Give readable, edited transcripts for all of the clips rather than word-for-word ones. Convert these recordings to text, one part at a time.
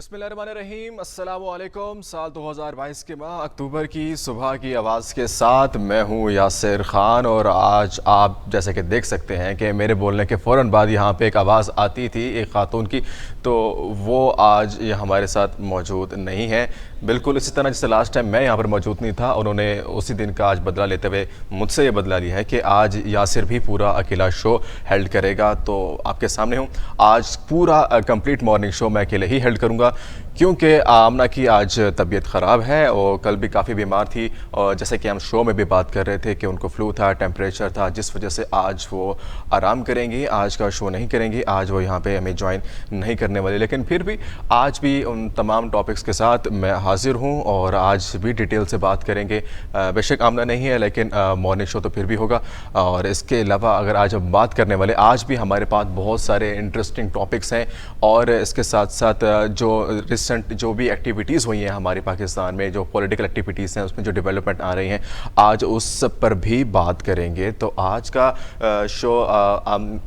बिस्मिल्लाहिर्रहमानिर्रहीम, अस्सलामुअलैकुम। साल 2022 के माह अक्टूबर की सुबह की आवाज़ के साथ मैं हूँ यासिर ख़ान। और आज आप जैसे कि देख सकते हैं कि मेरे बोलने के फ़ौरन बाद यहाँ पे एक आवाज़ आती थी एक ख़ातून की, तो वो आज ये हमारे साथ मौजूद नहीं है। बिल्कुल इसी तरह जैसे लास्ट टाइम मैं यहाँ पर मौजूद नहीं था, उन्होंने उसी दिन का आज बदला लेते हुए मुझसे ये बदला लिया है कि आज यासिर भी पूरा अकेला शो हेल्ड करेगा। तो आपके सामने हूँ, आज पूरा कंप्लीट मॉर्निंग शो मैं अकेले ही हेल्ड करूँगा, क्योंकि आमना की आज तबीयत ख़राब है और कल भी काफ़ी बीमार थी। और जैसे कि हम शो में भी बात कर रहे थे कि उनको फ्लू था, टेम्परेचर था, जिस वजह से आज वो आराम करेंगी, आज का शो नहीं करेंगी, आज वो यहाँ पे हमें ज्वाइन नहीं करने वाले। लेकिन फिर भी आज भी उन तमाम टॉपिक्स के साथ मैं हाजिर हूँ और आज भी डिटेल से बात करेंगे। बेशक आमना नहीं है लेकिन मॉर्निंग शो तो फिर भी होगा। और इसके अलावा अगर आज हम बात करने वाले, आज भी हमारे पास बहुत सारे इंटरेस्टिंग टॉपिक्स हैं। और इसके साथ साथ जो रिसेंट जो भी एक्टिविटीज़ हुई हैं हमारे पाकिस्तान में, जो पॉलिटिकल एक्टिविटीज़ हैं उसमें जो डेवलपमेंट आ रही हैं, आज उस सब पर भी बात करेंगे। तो आज का show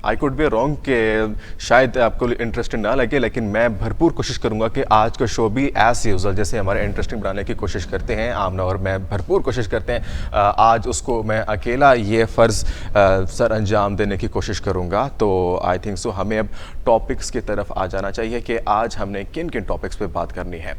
I could be wrong कि शायद आपको इंटरेस्टिंग ना लगे, लेकिन मैं भरपूर कोशिश करूँगा कि आज का शो भी एज़ यूजुअल जैसे हमारे इंटरेस्टिंग बनाने की कोशिश करते हैं आमना और मैं, भरपूर कोशिश करते हैं। आज उसको मैं अकेला ये फ़र्ज़ सर अंजाम देने की कोशिश करूँगा। तो आई थिंक सो हमें अब टॉपिक्स की तरफ आ जाना चाहिए कि आज हमने किन किन टॉपिक्स पे बात करनी है।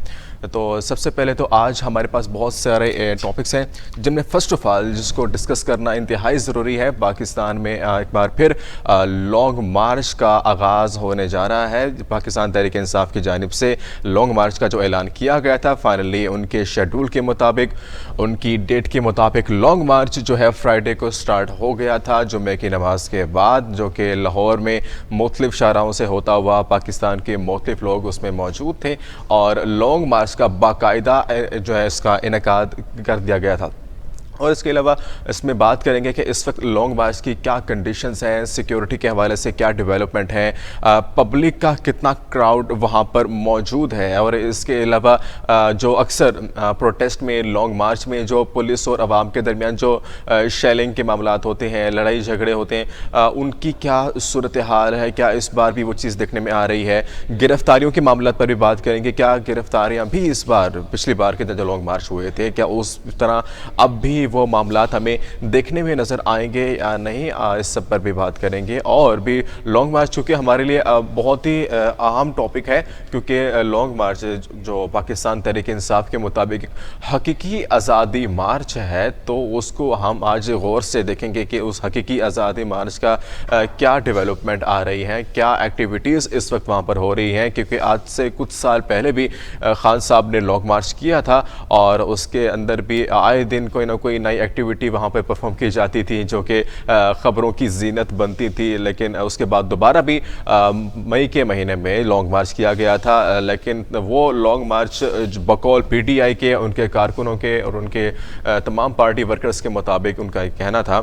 तो सबसे पहले तो आज हमारे पास बहुत सारे टॉपिक्स हैं, जिनमें फ़र्स्ट ऑफ़ ऑल जिसको डिस्कस करना इंतहाई ज़रूरी है। पाकिस्तान में एक बार फिर लॉन्ग मार्च का आगाज़ होने जा रहा है। पाकिस्तान तहरीक इंसाफ की जानिब से लॉन्ग मार्च का जो ऐलान किया गया था, फाइनली उनके शेड्यूल के मुताबिक, उनकी डेट के मुताबिक लॉन्ग मार्च जो है फ्राइडे को स्टार्ट हो गया था, जुम्मे की नमाज के बाद, जो कि लाहौर में मुख्तलिफ शाहराहों से होता हुआ पाकिस्तान के मुख्तलिफ लोग उसमें मौजूद थे। और लॉन्ग मार्च का बाकायदा जो है इसका इनेकाद कर दिया गया था। और इसके अलावा इसमें बात करेंगे कि इस वक्त लॉन्ग मार्च की क्या कंडीशंस हैं, सिक्योरिटी के हवाले से क्या डेवलपमेंट है, पब्लिक का कितना क्राउड वहाँ पर मौजूद है। और इसके अलावा जो अक्सर प्रोटेस्ट में, लॉन्ग मार्च में जो पुलिस और आवाम के दरमियान जो शेलिंग के मामलात होते हैं, लड़ाई झगड़े होते हैं, उनकी क्या सूरत हाल है, क्या इस बार भी वो चीज़ देखने में आ रही है। गिरफ्तारियों के मामला पर भी बात करेंगे, क्या गिरफ्तारियाँ भी इस बार पिछली बार के जो लॉन्ग मार्च हुए थे, क्या उस तरह अब भी वो मामलात हमें देखने में नज़र आएंगे या नहीं, इस सब पर भी बात करेंगे। और भी लॉन्ग मार्च चूँकि हमारे लिए बहुत ही अहम टॉपिक है, क्योंकि लॉन्ग मार्च जो पाकिस्तान तहरीक इंसाफ के मुताबिक हकीकी आज़ादी मार्च है, तो उसको हम आज गौर से देखेंगे कि उस हकीकी आज़ादी मार्च का क्या डेवलपमेंट आ रही है, क्या एक्टिविटीज़ इस वक्त वहाँ पर हो रही हैं। क्योंकि आज से कुछ साल पहले भी खान साहब ने लॉन्ग मार्च किया था और उसके अंदर भी आए दिन कोई ना कोई नई एक्टिविटी वहाँ पे परफॉर्म की जाती थी, जो कि ख़बरों की जीनत बनती थी। लेकिन उसके बाद दोबारा भी मई के महीने में लॉन्ग मार्च किया गया था, लेकिन वो लॉन्ग मार्च बकौल पीटीआई के, उनके कारकुनों के और उनके तमाम पार्टी वर्कर्स के मुताबिक उनका कहना था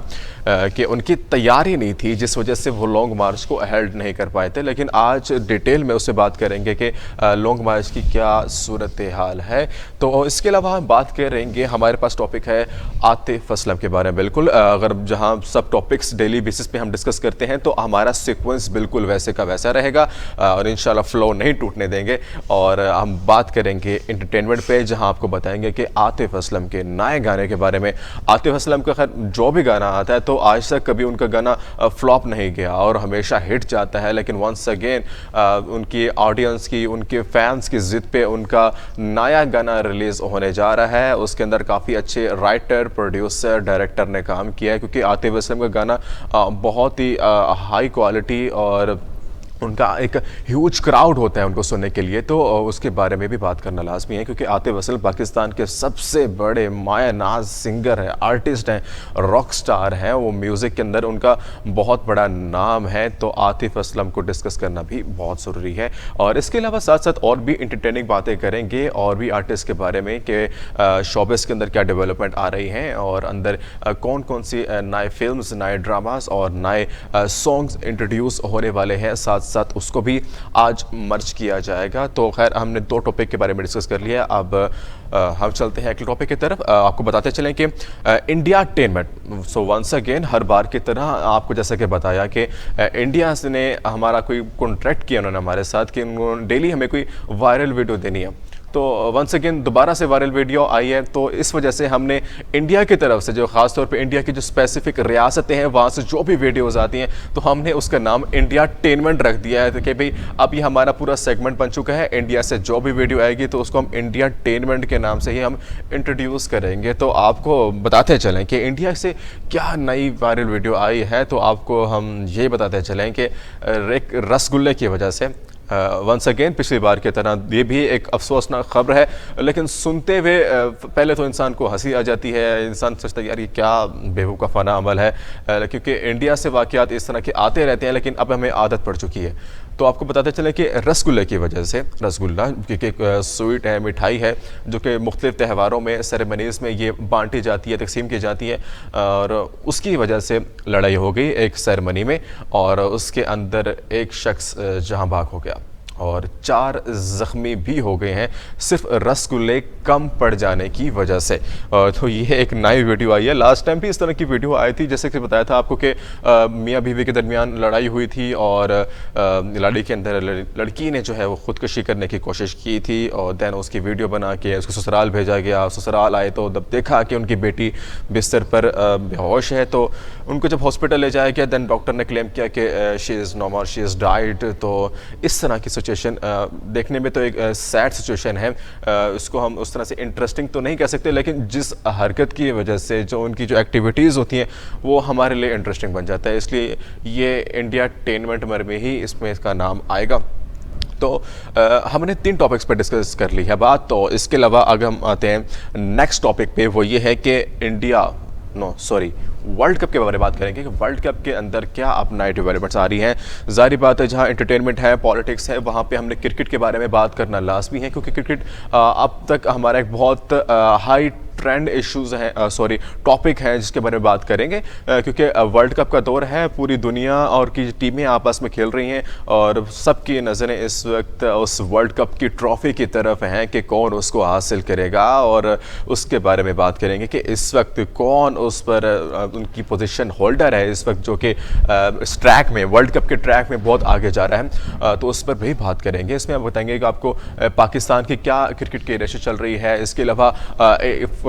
कि उनकी तैयारी नहीं थी, जिस वजह से वो लॉन्ग मार्च को हेल्ड नहीं कर पाए थे। लेकिन आज डिटेल में उससे बात करेंगे कि लॉन्ग मार्च की क्या सूरत हाल है। तो इसके अलावा हम बात करेंगे, हमारे पास टॉपिक है आतिफ असलम के बारे में। बिल्कुल, अगर जहां सब टॉपिक्स डेली बेसिस पे हम डिस्कस करते हैं, तो हमारा सीक्वेंस बिल्कुल वैसे का वैसा रहेगा और इंशाल्लाह फ्लो नहीं टूटने देंगे। और हम बात करेंगे एंटरटेनमेंट पे, जहां आपको बताएंगे कि आतिफ असलम के नए गाने के बारे में। आतिफ असलम का खैर जो भी गाना आता है, तो आज तक कभी उनका गाना फ्लॉप नहीं गया और हमेशा हिट जाता है। लेकिन वंस अगेन उनकी ऑडियंस की, उनके फैंस की ज़िद पे उनका नया गाना रिलीज़ होने जा रहा है। उसके अंदर काफ़ी अच्छे राइटर, प्रोड्यूसर, डायरेक्टर ने काम किया है, क्योंकि आतिफ असलम का गाना बहुत ही हाई क्वालिटी और उनका एक ह्यूज क्राउड होता है उनको सुनने के लिए। तो उसके बारे में भी बात करना लाजमी है, क्योंकि आतिफ असलम पाकिस्तान के सबसे बड़े माया नाज सिंगर हैं, आर्टिस्ट हैं, रॉक स्टार हैं। वो म्यूज़िक के अंदर उनका बहुत बड़ा नाम है। तो आतिफ असलम को डिस्कस करना भी बहुत ज़रूरी है। और इसके अलावा साथ साथ और भी इंटरटेनिंग बातें करेंगे और भी आर्टिस्ट के बारे में कि शोबिस के अंदर क्या डेवलपमेंट आ रही हैं और अंदर कौन कौन सी नए फिल्म्स, नए ड्रामास और नए सॉन्ग्स इंट्रोड्यूस होने वाले हैं। साथ साथ उसको भी आज मर्ज किया जाएगा। तो खैर हमने 2 टॉपिक के बारे में डिस्कस कर लिया, अब हम चलते हैं अगले टॉपिक की तरफ। आपको बताते चलें कि इंडिया टेनमेंट, सो वंस अगेन हर बार की तरह आपको जैसा कि बताया कि इंडिया ने हमारा कोई कॉन्ट्रैक्ट किया उन्होंने हमारे साथ कि उन्होंने डेली हमें कोई वायरल वीडियो देनी है। तो वंस अगेन दोबारा से वायरल वीडियो आई है, तो इस वजह से हमने इंडिया की तरफ से जो ख़ास तौर पे इंडिया की जो स्पेसिफिक रियासतें हैं वहाँ से जो भी वीडियोस आती हैं तो हमने उसका नाम इंडिया टेनमेंट रख दिया है कि भाई अब ये हमारा पूरा सेगमेंट बन चुका है। इंडिया से जो भी वीडियो आएगी तो उसको हम इंडिया टेनमेंट के नाम से ही हम इंट्रोड्यूस करेंगे। तो आपको बताते चलें कि इंडिया से क्या नई वायरल वीडियो आई है, तो आपको हम ये बताते चलें कि एक रसगुल्ले की वजह से वंस अगेन पिछली बार की तरह ये भी एक अफसोसनाक खबर है, लेकिन सुनते हुए पहले तो इंसान को हंसी आ जाती है, इंसान सोचता है यार ये क्या बेवकूफ़ाना अमल है, क्योंकि इंडिया से वाक़यात इस तरह के आते रहते हैं लेकिन अब हमें आदत पड़ चुकी है। तो आपको बताते चले कि रसगुल्ले की वजह से, रसगुल्ला क्योंकि एक स्वीट है, मिठाई है जो कि मुख्तलिफ त्योहारों में सेरेमनीज़ में ये बांटी जाती है, तकसीम की जाती है, और उसकी वजह से लड़ाई हो गई एक सेरेमनी में और उसके अंदर एक शख्स जहां भाग हो गया और 4 ज़ख्मी भी हो गए हैं सिर्फ रसगुल्ले कम पड़ जाने की वजह से। तो ये एक नई वीडियो आई है। लास्ट टाइम भी इस तरह की वीडियो आई थी, जैसे कि बताया था आपको कि मियाँ बीवी के दरमियान लड़ाई हुई थी और लड़ाई के अंदर लड़की ने जो है वो ख़ुदकशी करने की कोशिश की थी और दैन उसकी वीडियो बना के उसको ससुराल भेजा गया। ससुराल आए तो जब देखा कि उनकी बेटी बिस्तर पर बेहोश है तो उनको जब हॉस्पिटल ले जाया गया, दैन डॉक्टर ने क्लेम किया कि she is no more, she is died. तो इस तरह की सिचुएशन देखने में तो एक सैड सिचुएशन है, इसको हम उस तरह से इंटरेस्टिंग तो नहीं कह सकते, लेकिन जिस हरकत की वजह से जो उनकी जो एक्टिविटीज़ होती हैं वो हमारे लिए इंटरेस्टिंग बन जाता है, इसलिए ये इंडिया टेनमेंट में ही इसमें इसका नाम आएगा। तो हमने 3 टॉपिक्स पर डिस्कस कर ली है बात। तो इसके अलावा अगर हम आते हैं नेक्स्ट टॉपिक पे, वो ये है कि वर्ल्ड कप के बारे में बात करेंगे कि वर्ल्ड कप के अंदर क्या अब नई डेवलपमेंट्स आ रही हैं। ज़ाहिर बात है जहां एंटरटेनमेंट है, पॉलिटिक्स है, वहां पे हमने क्रिकेट के बारे में बात करना लाजमी है, क्योंकि क्रिकेट अब तक हमारा एक बहुत हाई ट्रेंड इश्यूज़ हैं, टॉपिक है जिसके बारे में बात करेंगे, क्योंकि वर्ल्ड कप का दौर है, पूरी दुनिया और की टीमें आपस में खेल रही हैं और सबकी नज़रें इस वक्त उस वर्ल्ड कप की ट्रॉफ़ी की तरफ हैं कि कौन उसको हासिल करेगा, और उसके बारे में बात करेंगे कि इस वक्त कौन उस पर उनकी पोजीशन होल्डर है इस वक्त, जो कि इस ट्रैक में, वर्ल्ड कप के ट्रैक में बहुत आगे जा रहा है। तो उस पर भी बात करेंगे। इसमें आप बताएंगे कि आपको पाकिस्तान की क्या क्रिकेट की रेशें चल रही है, इसके अलावा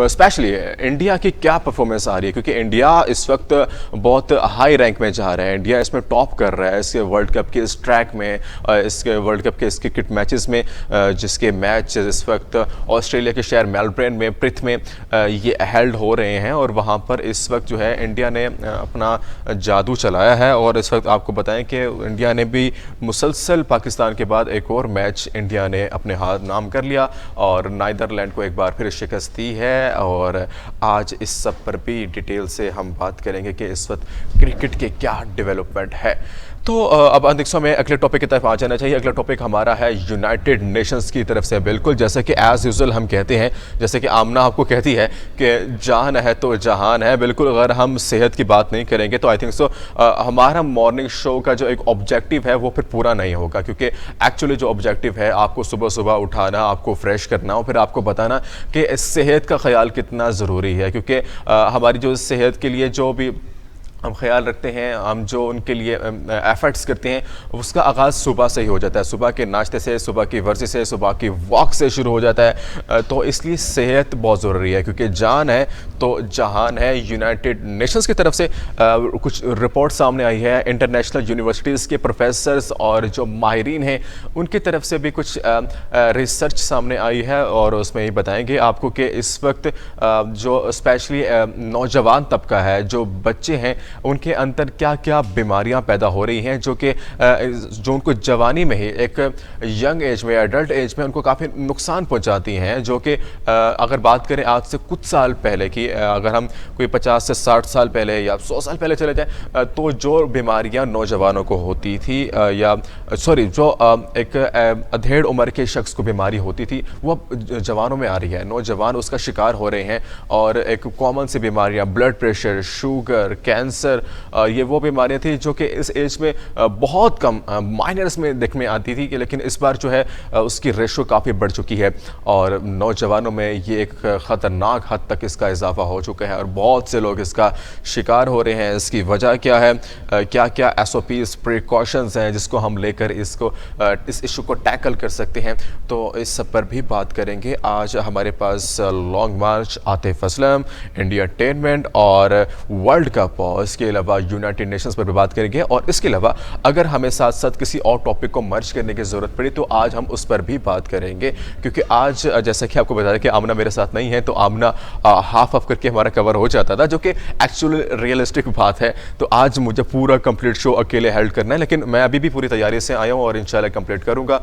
स्पेशली इंडिया की क्या परफॉर्मेंस आ रही है, क्योंकि इंडिया इस वक्त बहुत हाई रैंक में जा रहा है, इंडिया इसमें टॉप कर रहा है इसके वर्ल्ड कप के इस ट्रैक में, इसके वर्ल्ड कप के इस क्रिकेट मैचेस में, जिसके मैच इस वक्त ऑस्ट्रेलिया के शहर मेलबर्न में प्रिथ में ये हेल्ड हो रहे हैं और वहाँ पर इस वक्त जो है इंडिया ने अपना जादू चलाया है। और इस वक्त आपको बताएं कि इंडिया ने भी मुसलसल पाकिस्तान के बाद एक और मैच इंडिया ने अपने हाथ नाम कर लिया और नीदरलैंड को एक बार फिर शिकस्त दी है। और आज इस सब पर भी डिटेल से हम बात करेंगे कि इस वक्त क्रिकेट के क्या डेवलपमेंट है। तो अब अंतिम में अगले टॉपिक की तरफ आ जाना चाहिए। अगला टॉपिक हमारा है यूनाइटेड नेशंस की तरफ से। बिल्कुल जैसे कि एज़ यूजुअल हम कहते हैं, जैसे कि आमना आपको कहती है कि जान है तो जहान है, बिल्कुल अगर हम सेहत की बात नहीं करेंगे तो आई थिंक सो हमारा मॉर्निंग शो का जो एक ऑब्जेक्टिव है वो फिर पूरा नहीं होगा, क्योंकि एक्चुअली जो ऑब्जेक्टिव है आपको सुबह सुबह उठाना, आपको फ्रेश करना और फिर आपको बताना कि सेहत का ख्याल कितना ज़रूरी है, क्योंकि हमारी जो सेहत के लिए जो भी हम ख्याल रखते हैं, हम जो उनके लिए एफर्ट्स करते हैं, उसका आगाज़ सुबह से ही हो जाता है, सुबह के नाश्ते से, सुबह की वर्जिश से, सुबह की वॉक से शुरू हो जाता है। तो इसलिए सेहत बहुत ज़रूरी है, क्योंकि जान है तो जहान है। यूनाइटेड नेशंस की तरफ से कुछ रिपोर्ट सामने आई है, इंटरनेशनल यूनिवर्सिटीज़ के प्रोफेसर्स और जो माहिरीन हैं उनकी तरफ से भी कुछ रिसर्च सामने आई है और उसमें ये बताएंगे आपको कि इस वक्त जो स्पेशली नौजवान तबका है, जो बच्चे हैं, उनके अंदर क्या क्या बीमारियां पैदा हो रही हैं, जो उनको जवानी में ही एक यंग एज में, एडल्ट एज में उनको काफ़ी नुकसान पहुंचाती हैं, जो कि अगर बात करें आज से कुछ साल पहले की, अगर हम कोई 50 से 60 साल पहले या 100 साल पहले चले जाएं, तो जो बीमारियां नौजवानों को होती थी जो एक अधेड़ उम्र के शख्स को बीमारी होती थी, वो अब जवानों में आ रही है, नौजवान उसका शिकार हो रहे हैं। और एक कॉमन सी बीमारियां, blood pressure, sugar, cancer, cancer, ये वो बीमारियां थी जो कि इस एज में बहुत कम माइनर्स में देखने में आती थी, लेकिन इस बार जो है उसकी रेशो काफ़ी बढ़ चुकी है और नौजवानों में ये एक ख़तरनाक हद तक इसका इजाफा हो चुका है और बहुत से लोग इसका शिकार हो रहे हैं। इसकी वजह क्या है, क्या क्या SOPs प्रिकॉशंस हैं जिसको हम लेकर इस इशू को टैकल कर सकते हैं, तो इस सब पर भी बात करेंगे। आज हमारे पास लॉन्ग मार्च, आतिफ असलम, इंडिया टेनमेंट और वर्ल्ड कप और इसके अलावा यूनाइटेड नेशंस पर भी बात करेंगे। और इसके अलावा अगर हमें साथ साथ किसी और टॉपिक को मर्ज करने की ज़रूरत पड़ी तो आज हम उस पर भी बात करेंगे, क्योंकि आज जैसा कि आपको बताया कि आमना मेरे साथ नहीं है, तो आमना हाफ ऑफ करके हमारा कवर हो जाता था, जो कि एक्चुअली रियलिस्टिक बात है। तो आज मुझे पूरा कंप्लीट शो अकेले हेल्ड करना है, लेकिन मैं अभी भी पूरी तैयारी से आया हूँ और इंशाल्लाह कंप्लीट करूँगा।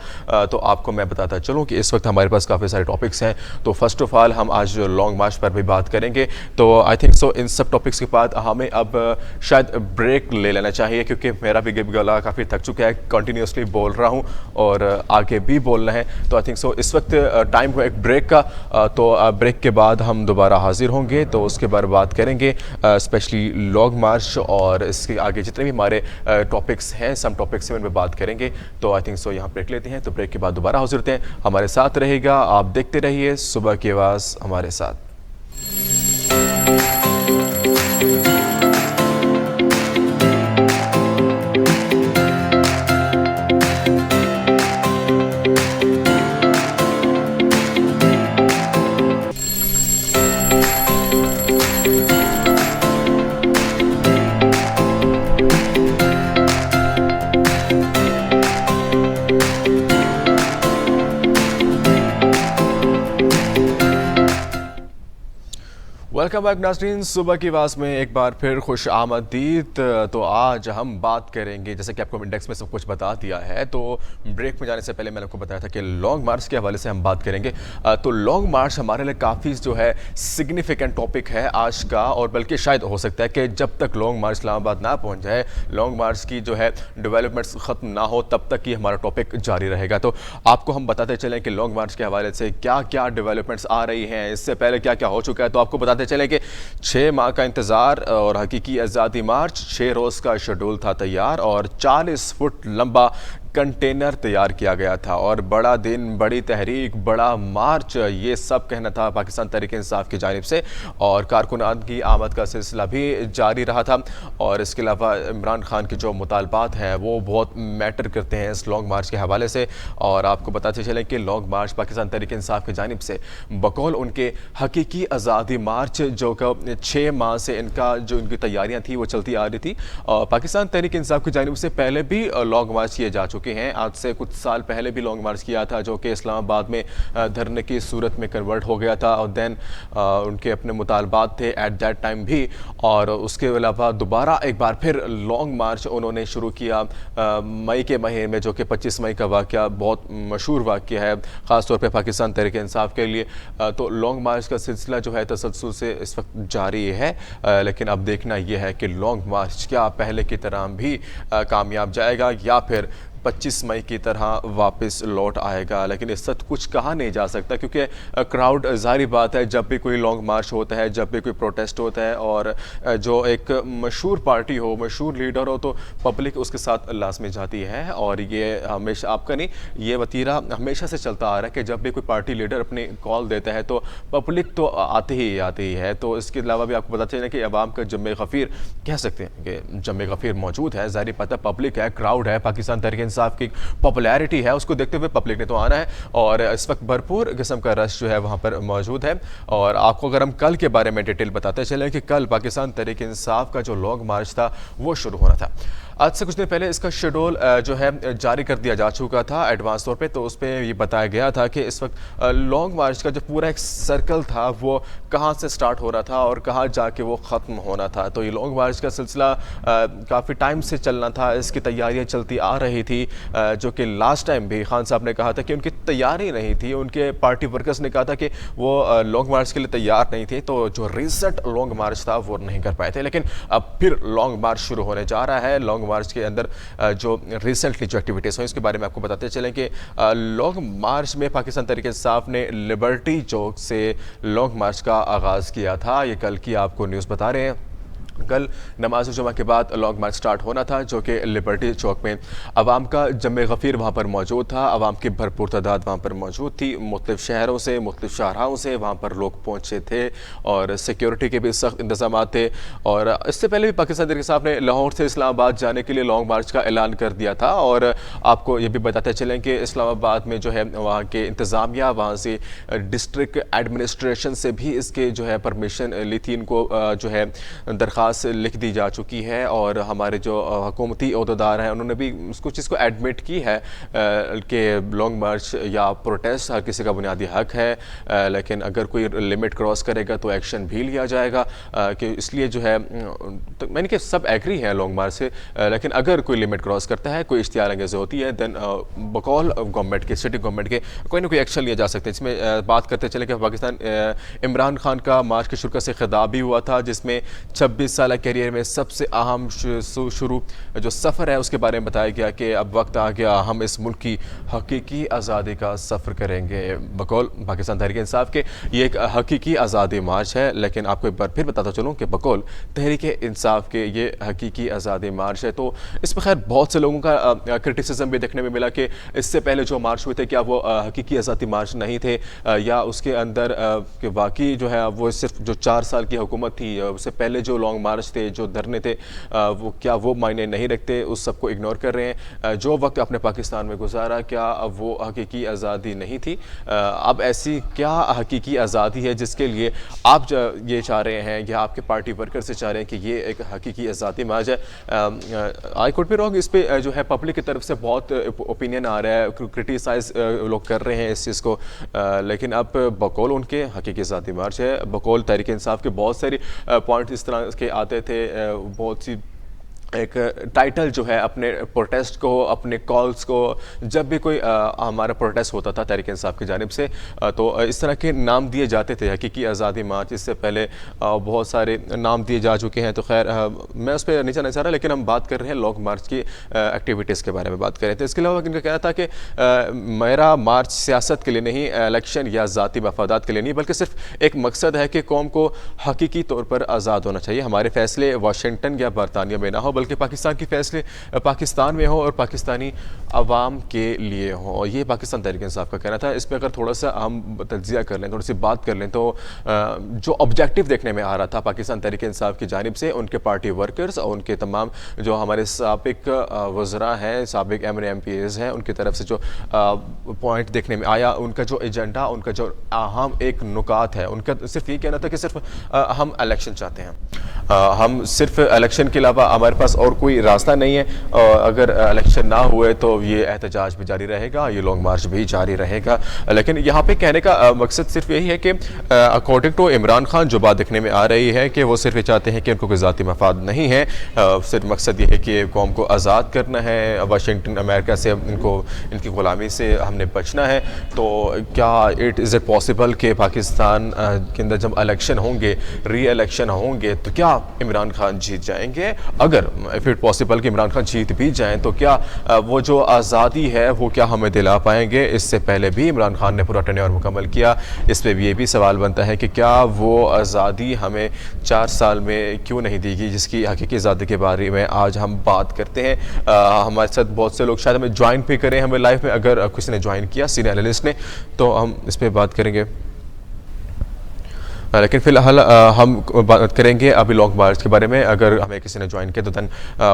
तो आपको मैं बताता चलूँ कि इस वक्त हमारे पास काफ़ी सारे टॉपिक्स हैं। तो फर्स्ट ऑफ ऑल हम आज लॉन्ग मार्च पर भी बात करेंगे। तो आई थिंक सो इन सब टॉपिक्स के बाद हमें अब शायद ब्रेक ले लेना चाहिए, क्योंकि मेरा भी गला काफ़ी थक चुका है, कंटिन्यूसली बोल रहा हूँ और आगे भी बोलना है। तो आई थिंक सो इस वक्त टाइम हो एक ब्रेक का। तो ब्रेक के बाद हम दोबारा हाजिर होंगे, तो उसके बाद बात करेंगे स्पेशली लॉन्ग मार्च और इसके आगे जितने भी हमारे टॉपिक्स हैं, सम टॉपिक्स हैं उन पर बात करेंगे। तो आई थिंक सो यहाँ ब्रेक लेते हैं, तो ब्रेक के बाद दोबारा हाजिर होते हैं। हमारे साथ रहेगा, आप देखते रहिए सुबह की आवाज़ हमारे साथ। वेलकम बैक नाज़रीन, सुबह की आवाज़ में एक बार फिर खुश आमदीद। तो आज हम बात करेंगे, जैसे कि आपको इंडेक्स में सब कुछ बता दिया है, तो ब्रेक में जाने से पहले मैंने आपको बताया था कि लॉन्ग मार्च के हवाले से हम बात करेंगे। तो लॉन्ग मार्च हमारे लिए काफ़ी जो है सिग्निफिकेंट टॉपिक है आज का, और बल्कि शायद हो सकता है कि जब तक लॉन्ग मार्च इस्लामाबाद ना पहुँच जाए, लॉन्ग मार्च की जो है डेवलपमेंट्स ख़त्म ना हो, तब तक ही हमारा टॉपिक जारी रहेगा। तो आपको हम बताते चलें कि लॉन्ग मार्च के हवाले से क्या क्या डेवलपमेंट्स आ रही हैं, इससे पहले क्या क्या हो चुका है। तो आपको बताते चले कि 6 माह का इंतज़ार और हकीकी आज़ादी मार्च, 6 रोज़ का शेड्यूल था तैयार और 40 फुट लंबा कंटेनर तैयार किया गया था। और बड़ा दिन, बड़ी तहरीक, बड़ा मार्च, ये सब कहना था पाकिस्तान तहरीक-ए-इंसाफ की जानिब से, और कारकुनान की आमद का सिलसिला भी जारी रहा था। और इसके अलावा इमरान खान के जो मुतालबात हैं वो बहुत मैटर करते हैं इस लॉन्ग मार्च के हवाले से। और आपको बताते चलें कि लॉन्ग मार्च पाकिस्तान तहरीक-ए-इंसाफ की जानिब से बकौल उनके हकीकी आज़ादी मार्च, जो 6 माह से इनकी तैयारियाँ थी वो चलती आ रही थी। और पाकिस्तान तहरीक-ए-इंसाफ की जानिब से पहले भी लॉन्ग मार्च किए जा चुके हैं। आज से कुछ साल पहले भी लॉन्ग मार्च किया था, जो कि इस्लामाबाद में धरने की सूरत में कन्वर्ट हो गया था, और देन उनके अपने मुतालबात थे एट दैट टाइम भी। और उसके अलावा दोबारा एक बार फिर लॉन्ग मार्च उन्होंने शुरू किया मई के महीने में, जो कि 25 मई का वाक़या बहुत मशहूर वाक़या है ख़ास तौर पे पाकिस्तान तहरीक-ए-इंसाफ के लिए। तो लॉन्ग मार्च का सिलसिला जो है तसलसल से इस वक्त जारी है, लेकिन अब देखना यह है कि लॉन्ग मार्च क्या पहले की तरह भी कामयाब जाएगा या फिर 25 मई की तरह वापस लौट आएगा। लेकिन इस वक्त कुछ कहा नहीं जा सकता, क्योंकि क्राउड, ज़ाहिर बात है, जब भी कोई लॉन्ग मार्च होता है, जब भी कोई प्रोटेस्ट होता है और जो एक मशहूर पार्टी हो, मशहूर लीडर हो, तो पब्लिक उसके साथ लाजमी जाती है। और ये हमेशा आपका नहीं, ये वतीरा हमेशा से चलता आ रहा है कि जब भी कोई पार्टी लीडर अपनी कॉल देता है तो पब्लिक तो आती ही है। तो इसके अलावा भी आपको बताते चलें कि अवाम का जम्मे गफ़ीर, कह सकते हैं कि जम्मे गफ़ीर मौजूद है। ज़ाहिर पता, पब्लिक है, क्राउड है, पाकिस्तान तहरीक-ए-इंसाफ की पॉपुलैरिटी है, उसको देखते हुए पब्लिक ने तो आना है, और इस वक्त भरपूर किस्म का रश जो है वहाँ पर मौजूद है। और आपको अगर हम कल के बारे में डिटेल बताते चलें कि कल पाकिस्तान तहरीक-ए-इंसाफ का जो लॉन्ग मार्च था वो शुरू होना था। आज से कुछ दिन पहले इसका शेड्यूल जो है जारी कर दिया जा चुका था एडवांस तौर पे। तो उस पर ये बताया गया था कि इस वक्त लॉन्ग मार्च का जो पूरा एक सर्कल था वो कहाँ से स्टार्ट हो रहा था और कहाँ जाके वो ख़त्म होना था। तो ये लॉन्ग मार्च का सिलसिला काफ़ी टाइम से चलना था, इसकी तैयारियाँ चलती आ रही थी, जो कि लास्ट टाइम भी खान साहब ने कहा था कि उनकी तैयारी नहीं थी, उनके पार्टी वर्कर्स ने कहा था कि वो लॉन्ग मार्च के लिए तैयार नहीं थे, तो जो रिसेंट लॉन्ग मार्च था वो नहीं कर पाए थे। लेकिन अब फिर लॉन्ग मार्च शुरू होने जा रहा है। लॉन्ग मार्च के अंदर जो रिसेंटली जो एक्टिविटीज़ हुई इसके बारे में आपको बताते चलें कि लॉन्ग मार्च में पाकिस्तान तहरीक-ए-इंसाफ ने लिबर्टी चौक से लॉन्ग मार्च का आगाज़ किया था। ये कल की आपको न्यूज़ बता रहे हैं। कल नमाज जुमा के बाद लॉन्ग मार्च स्टार्ट होना था, जो कि लिबर्टी चौक में अवाम का जम गफ़ीर वहाँ पर मौजूद था। अवाम की भरपूर तादाद वहाँ पर मौजूद थी। मुख्तलिफ़ शहरों से, मुख्तलिफ़ शाहराहों से वहाँ पर लोग पहुँचे थे और सिक्योरिटी के भी सख्त इंतजाम थे। और इससे पहले भी पाकिस्तान तहरीक इंसाफ ने लाहौर से इस्लामाबाद जाने के लिए लॉन्ग मार्च का ऐलान कर दिया था। और आपको ये भी बताते चलें कि इस्लामाबाद में जो है वहाँ के इंतज़ामिया, वहाँ से डिस्ट्रिक्ट एडमिनिस्ट्रेशन से भी इसके जो है परमिशन ली थी। इनको जो है दरख्वास्त लिख दी जा चुकी है और हमारे जो हुकूमती ओहदेदार हैं उन्होंने भी उसको चीज़ को एडमिट की है कि लॉन्ग मार्च या प्रोटेस्ट हर किसी का बुनियादी हक है, लेकिन अगर कोई लिमिट क्रॉस करेगा तो एक्शन भी लिया जाएगा। कि इसलिए जो है तो मैंने कि सब एग्री हैं लॉन्ग मार्च से, लेकिन अगर कोई लिमिट क्रॉस करता है, कोई इश्तिहार अंगेज़ी होती है, दैन बकौल गवर्नमेंट के, सिटी गवर्नमेंट के कोई ना कोई एक्शन लिया जा सकता है। इसमें बात करते चले कि पाकिस्तान इमरान खान का मार्च की शुरू से खिताब भी हुआ था, जिसमें 26 साल करियर में सबसे अहम शुरू जो सफ़र है उसके बारे में बताया गया कि अब वक्त आ गया, हम इस मुल्क की हकीकी आज़ादी का सफ़र करेंगे। बकौल पाकिस्तान तहरीक इंसाफ के ये एक हकीकी आज़ादी मार्च है, लेकिन आपको एक बार फिर बताता चलूँ कि बकौल तहरीक इंसाफ के ये हकीकी आज़ादी मार्च है। तो इस पर खैर बहुत से लोगों का क्रिटिसिज्म भी देखने में मिला कि इससे पहले जो मार्च हुए थे क्या वो हकीकी आज़ादी मार्च नहीं थे, या उसके अंदर कि वाकई जो है वो सिर्फ जो 4 साल की हुकूमत थी उससे पहले जो लॉन्ग मार्च थे, जो धरने थे, वो क्या वो मायने नहीं रखते, उस सबको इग्नोर कर रहे हैं। जो वक्त अपने पाकिस्तान में गुजारा क्या अब वो हकीकी आज़ादी नहीं थी? अब ऐसी क्या हकीकी आज़ादी है जिसके लिए आप ये चाह रहे हैं या आपके पार्टी वर्कर से चाह रहे हैं कि ये एक हकीकी आज़ादी मार्च है? आई कुड बी रॉन्ग, इस पर जो है पब्लिक की तरफ से बहुत ओपिनियन आ रहा है, क्रिटिसाइज लोग कर रहे हैं इस चीज़ को, लेकिन अब बकौल उनके हकीकी आज़ादी मार्च है। बकौल तहरीक इंसाफ के बहुत सारी पॉइंट इस तरह के आते थे, बहुत सी एक टाइटल जो है अपने प्रोटेस्ट को, अपने कॉल्स को, जब भी कोई हमारा प्रोटेस्ट होता था तहरीक इंसाफ की जानिब से, तो इस तरह के नाम दिए जाते थे, हकीकी आज़ादी मार्च। इससे पहले बहुत सारे नाम दिए जा चुके हैं, तो खैर मैं उस पर नीचे नहीं चाह रहा, लेकिन हम बात कर रहे हैं लॉन्ग मार्च की एक्टिविटीज़ के बारे में बात कर रहे थे। इसके अलावा इनका कहना था कि मेरा मार्च सियासत के लिए नहीं, इलेक्शन या ज़ाती मफादात के लिए नहीं, बल्कि सिर्फ एक मकसद है कि कौम को हकीकी तौर पर आज़ाद होना चाहिए। हमारे फैसले वाशिंगटन या बरतानिया में ना हो, बल्कि पाकिस्तान के फैसले पाकिस्तान में हो और पाकिस्तानी अवाम के लिए हो। ये पाकिस्तान तहरीक इंसाफ का कहना था। इस पर अगर थोड़ा सा हम तज्जिया कर लें, थोड़ी सी बात कर लें, तो जो ऑब्जेक्टिव देखने में आ रहा था पाकिस्तान तहरीक इंसाफ की जानिब से, उनके पार्टी वर्कर्स और उनके तमाम जो हमारे साबिक वज़रा हैं, साबिक MPs हैं, उनकी तरफ से जो पॉइंट देखने में आया, उनका जो एजेंडा, उनका जो अहम एक नुकात है, उनका सिर्फ ये कहना था कि सिर्फ हम इलेक्शन चाहते हैं, हम सिर्फ इलेक्शन के अलावा हमारे पास और कोई रास्ता नहीं है, और अगर इलेक्शन ना हुए तो ये एहतजाज भी जारी रहेगा, ये लॉन्ग मार्च भी जारी रहेगा। लेकिन यहाँ पे कहने का मकसद सिर्फ यही है कि अकॉर्डिंग टू इमरान खान जो बात देखने में आ रही है कि वो सिर्फ ये चाहते हैं कि उनको कोई ज़ाती मफाद नहीं है, सिर्फ मकसद ये है कि कौम को आज़ाद करना है, वाशिंगटन अमेरिका से इनकी ग़ुलामी से हमने बचना है। तो क्या इज़ इट पॉसिबल कि पाकिस्तान के अंदर जब इलेक्शन होंगे, री इलेक्शन होंगे, तो क्या इमरान खान जीत जाएंगे? अगर इफ़ इट पॉसिबल कि इमरान खान जीत भी जाएं, तो क्या वो जो आज़ादी है वो क्या हमें दिला पाएंगे? इससे पहले भी इमरान खान ने पूरा टेन्योर मुकम्मल किया। इस पर भी ये भी सवाल बनता है कि क्या वो आज़ादी हमें 4 साल में क्यों नहीं दी गई, जिसकी हकीकी आज़ादी के बारे में आज हम बात करते हैं। हमारे साथ बहुत से लोग शायद हमें ज्वाइन भी करें हमें लाइव में, अगर किसी ने ज्वाइन किया सीनियर एनालिस्ट ने, तो हम इस पर बात करेंगे। लेकिन फ़िलहाल हम बात करेंगे अभी लॉन्ग मार्च के बारे में। अगर हमें किसी ने ज्वाइन किया तो दैन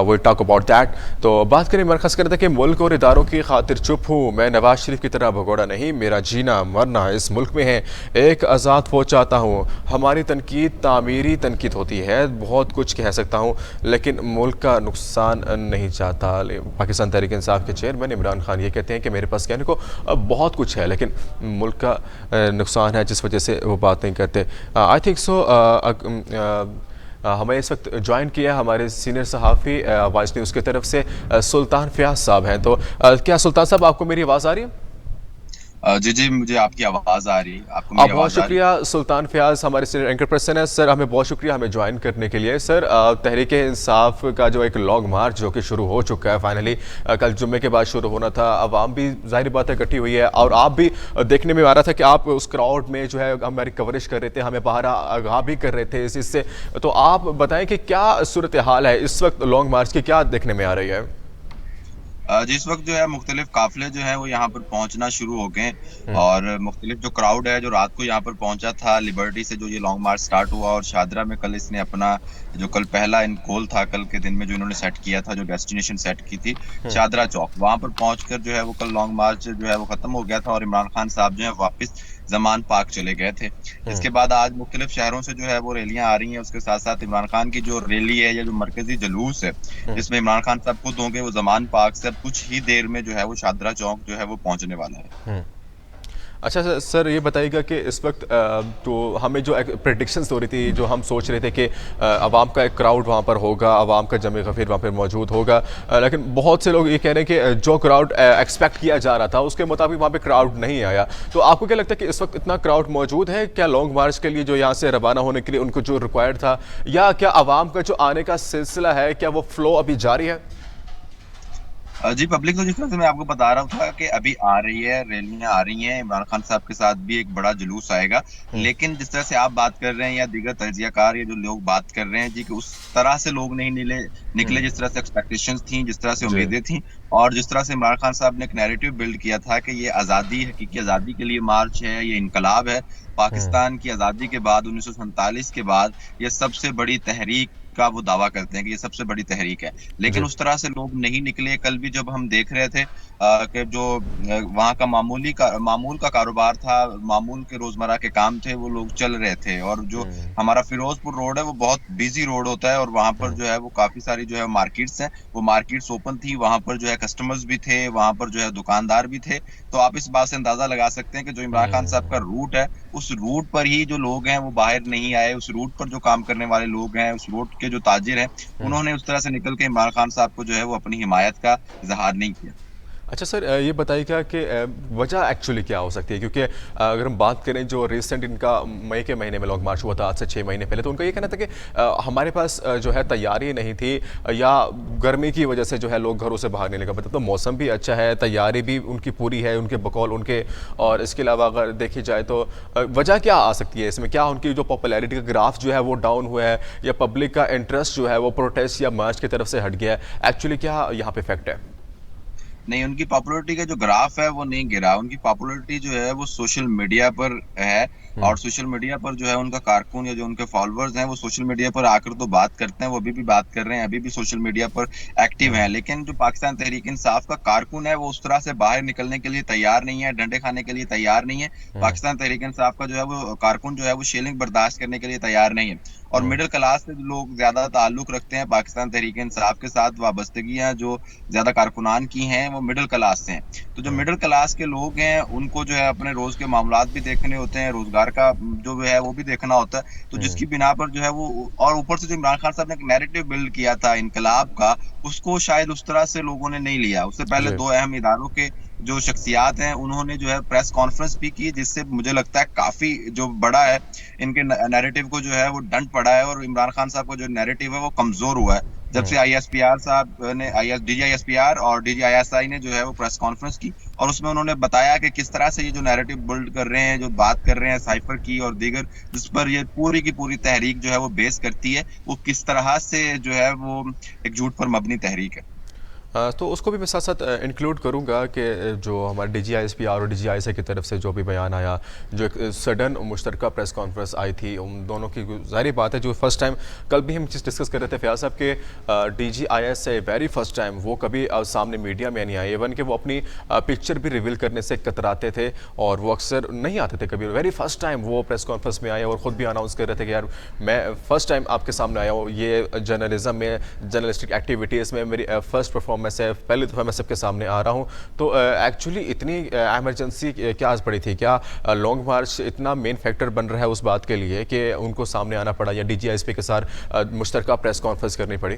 वो टॉक अबाउट दैट। तो बात करें, मरकज़ करता है कि मुल्क और इदारों की खातिर चुप हूँ, मैं नवाज शरीफ की तरह भगोड़ा नहीं, मेरा जीना मरना इस मुल्क में है, एक आज़ाद फ़ौज चाहता हूँ। हमारी तनकीद तामीरी तनकीद होती है, बहुत कुछ कह सकता हूँ, लेकिन मुल्क का नुकसान नहीं चाहता। पाकिस्तान तहरीक इंसाफ के चेयरमैन इमरान खान ये कहते हैं कि मेरे पास कहने को बहुत कुछ है, लेकिन मुल्क का नुकसान है, जिस वजह से वो बात नहीं करते। आई थिंक सो हमें इस वक्त ज्वाइन किया हमारे सीनियर सहाफ़ी वॉइस न्यूज़ की तरफ से सुल्तान फ़याज़ साहब हैं। तो क्या सुल्तान साहब आपको मेरी आवाज़ आ रही है? जी जी, मुझे आपकी आवाज़ आ रही है। आपको मेरी बहुत आवाज़ आ रही शुक्रिया सुल्तान फ़याज़ हमारे सीनियर एंकर पर्सन है सर, हमें बहुत शुक्रिया हमें ज्वाइन करने के लिए सर। तहरीक इंसाफ का जो एक लॉन्ग मार्च जो कि शुरू हो चुका है फाइनली, कल जुम्मे के बाद शुरू होना था। अवाम भी ज़ाहिर बात है इकट्ठी हुई है और आप भी देखने में आ रहा था कि आप उस क्राउड में जो है हमारी कवरेज कर रहे थे, हमें बाहर आगाह भी कर रहे थे इस चीज़ से। तो आप बताएं कि क्या सूरत हाल है इस वक्त लॉन्ग मार्च की, क्या देखने में आ रही है? जिस वक्त जो है मुख्तलिफ काफिले जो है वो यहाँ पर पहुंचना शुरू हो गए। हम्म। और मुख्तलिफ जो क्राउड है जो रात को यहाँ पर पहुंचा था लिबर्टी से, जो ये लॉन्ग मार्च स्टार्ट हुआ, और शादरा में कल इसने अपना जो कल पहला इन गोल था कल के दिन में जो इन्होंने सेट किया था, जो डेस्टिनेशन सेट की थी शादरा चौक, वहां पर पहुंचकर जो है वो कल लॉन्ग मार्च जो है वो खत्म हो गया था और इमरान खान साहब जो है वापस जमान पार्क चले गए थे। हम्म। इसके बाद आज मुख्तलिफ शहरों से जो है वो रैलियां आ रही हैं। उसके साथ साथ इमरान खान की जो रैली है या जो मरकजी जुलूस है हम्म। जिसमें इमरान खान साहब खुद होंगे, वो जमान पार्क से अब कुछ ही देर में जो है वो शादरा चौक जो है वो पहुंचने वाला है। हम्म। अच्छा सर, ये बताइएगा कि इस वक्त तो हमें जो प्रेडिक्शंस हो रही थी, जो हम सोच रहे थे कि अवाम का एक क्राउड वहाँ पर होगा, अवाम का जमे गफीर वहाँ पर मौजूद होगा, लेकिन बहुत से लोग ये कह रहे हैं कि जो क्राउड एक्सपेक्ट किया जा रहा था उसके मुताबिक वहाँ पे क्राउड नहीं आया। तो आपको क्या लगता है कि इस वक्त इतना क्राउड मौजूद है क्या लॉन्ग मार्च के लिए, जो यहाँ से रवाना होने के लिए उनको जो रिक्वायर्ड था, या क्या अवाम का जो आने का सिलसिला है क्या वो फ्लो अभी जारी है? जी, पब्लिक तो जिस तरह से मैं आपको बता रहा था कि अभी आ रही है, रैलियां आ रही हैं, इमरान खान साहब के साथ भी एक बड़ा जुलूस आएगा। हम्म। लेकिन जिस तरह से आप बात कर रहे हैं या दीगर तजियाकार या जो लोग बात कर रहे हैं जी, कि उस तरह से लोग नहीं निकले हम्म। जिस तरह से एक्सपेक्टेशंस थी, जिस तरह से जी। उम्मीदें थी। और जिस तरह से इमरान खान साहब ने एक नैरेटिव बिल्ड किया था कि ये आज़ादी, हकीकी आज़ादी के लिए मार्च है, ये इनकलाब है। हम्म। पाकिस्तान की आज़ादी के बाद 1947 के बाद ये सबसे बड़ी तहरीक का वो दावा करते हैं कि ये सबसे बड़ी तहरीक है। लेकिन जी। उस तरह से लोग नहीं निकले। कल भी जब हम देख रहे थे कि जो वहाँ का मामूल का कारोबार था, मामूल के रोजमर्रा के काम थे, वो लोग चल रहे थे। और जो हम्म। हमारा फिरोजपुर रोड है वो बहुत बिजी रोड होता है और वहाँ पर हम्म। जो है वो काफी सारी जो है मार्केट्स हैं, वो मार्केट्स ओपन थी, वहाँ पर जो है कस्टमर्स भी थे, वहाँ पर जो है दुकानदार भी थे। तो आप इस बात से अंदाजा लगा सकते हैं कि जो इमरान खान साहब का हम्म। रूट है, उस रूट पर ही जो लोग हैं वो बाहर नहीं आए। उस रूट पर जो काम करने वाले लोग हैं, उस रूट के जो ताजिर हैं, हम्म। उन्होंने उस तरह से निकल के इमरान खान साहब को जो है वो अपनी हिमायत का इज़हार नहीं किया। अच्छा सर, ये बताइएगा कि वजह एक्चुअली क्या हो सकती है, क्योंकि अगर हम बात करें जो रिसेंट इनका मई के महीने में लॉन्ग मार्च हुआ था आज से 6 महीने पहले, तो उनका ये कहना था कि हमारे पास जो है तैयारी नहीं थी, या गर्मी की वजह से जो है लोग घरों से बाहर नहीं लगा, मतलब तो मौसम भी अच्छा है, तैयारी भी उनकी पूरी है, उनके बकौल उनके। और इसके अलावा अगर देखी जाए तो वजह क्या आ सकती है इसमें, क्या उनकी जो पॉपुलैरिटी का ग्राफ जो है वो डाउन हुआ है, या पब्लिक का इंटरेस्ट जो है वो प्रोटेस्ट या मार्च की तरफ से हट गया है, एक्चुअली क्या यहाँ पे फैक्ट है? नहीं, उनकी पॉपुलैरिटी का जो ग्राफ है वो नहीं गिरा। उनकी पॉपुलैरिटी जो है वो सोशल मीडिया पर है। हम्म। और सोशल मीडिया पर जो है उनका कारकुन या जो उनके फॉलोअर्स हैं वो सोशल मीडिया पर आकर तो बात करते हैं, वो अभी भी बात कर रहे हैं, अभी भी सोशल मीडिया पर एक्टिव हैं। हम्म। लेकिन जो पाकिस्तान तहरीक इंसाफ का कारकुन है वो उस तरह से बाहर निकलने के लिए तैयार नहीं है, डंडे खाने के लिए तैयार नहीं है। हम्म। पाकिस्तान तहरीक इंसाफ का जो है वो कारकुन जो है वो शेलिंग बर्दाश्त करने के लिए तैयार नहीं है। और हम्म। मिडिल क्लास से जो लोग ज्यादा ताल्लुक रखते हैं पाकिस्तान तहरीक इंसाफ के साथ, वाबस्तगियां जो ज्यादा कारकुनान की हैं वो मिडिल क्लास से हैं। तो जो हम्म। मिडिल क्लास के लोग हैं उनको जो है अपने रोज के मामलात भी देखने होते हैं, रोजगार का जो है वो भी देखना होता है। तो हम्म। जिसकी बिना पर जो है वो, और ऊपर से जो इमरान खान साहब ने एक नैरेटिव बिल्ड किया था इनकलाब का, उसको शायद उस तरह से लोगों ने नहीं लिया। उससे पहले जी। दो अहम इदारों के जो शख्सियात हैं उन्होंने जो है प्रेस कॉन्फ्रेंस भी की, जिससे मुझे लगता है काफी जो बड़ा है इनके नैरेटिव को जो है वो डंट पड़ा है और इमरान खान साहब का जो नैरेटिव है वो कमजोर हुआ है। जब हम्म। से आईएसपीआर साहब ने डीजीआईएसपीआर और डीजीआईएसआई ने जो है वो प्रेस कॉन्फ्रेंस की और उसमें उन्होंने बताया कि किस तरह से ये जो नैरेटिव बिल्ड कर रहे हैं, जो बात कर रहे हैं साइफर की और दीगर, जिस पर ये पूरी की पूरी तहरीक जो है वो बेस करती है, वो किस तरह से जो है वो एक झूठ पर मबनी तहरीक है। तो उसको भी मैं साथ साथ इंक्लूड करूंगा कि जो हमारे डीजीआईएसपीआर और डीजीआईएसआई की तरफ से जो भी बयान आया, जो एक सडन मुश्तरका प्रेस कॉन्फ्रेंस आई थी उन दोनों की, ज़ाहिर बात है जो फर्स्ट टाइम, कल भी हम चीज़ डिस्कस कर रहे थे फयाज साहब के, डीजीआईएस वेरी फर्स्ट टाइम वो कभी सामने मीडिया में नहीं आए, इवन कि वो अपनी पिक्चर भी रिवील करने से कतराते थे और वो अक्सर नहीं आते थे कभी। वेरी फर्स्ट टाइम वो प्रेस कॉन्फ्रेंस में आए और ख़ुद भी अनाउंस कर रहे थे कि यार मैं फर्स्ट टाइम आपके सामने आया हूँ, ये जर्नलिज्म में, जर्नलिस्टिक एक्टिविटीज़ में मेरी फर्स्ट परफॉर्मेंस है, पहली दफ़ा मैं सबके सामने आ रहा हूँ। तो एक्चुअली इतनी एमरजेंसी क्या पड़ी थी, क्या लॉन्ग मार्च इतना मेन फैक्टर बन रहा है उस बात के लिए कि उनको सामने आना पड़ा, या डीजीआईएसपी के साथ मुश्तरका प्रेस कॉन्फ्रेंस करनी पड़ी?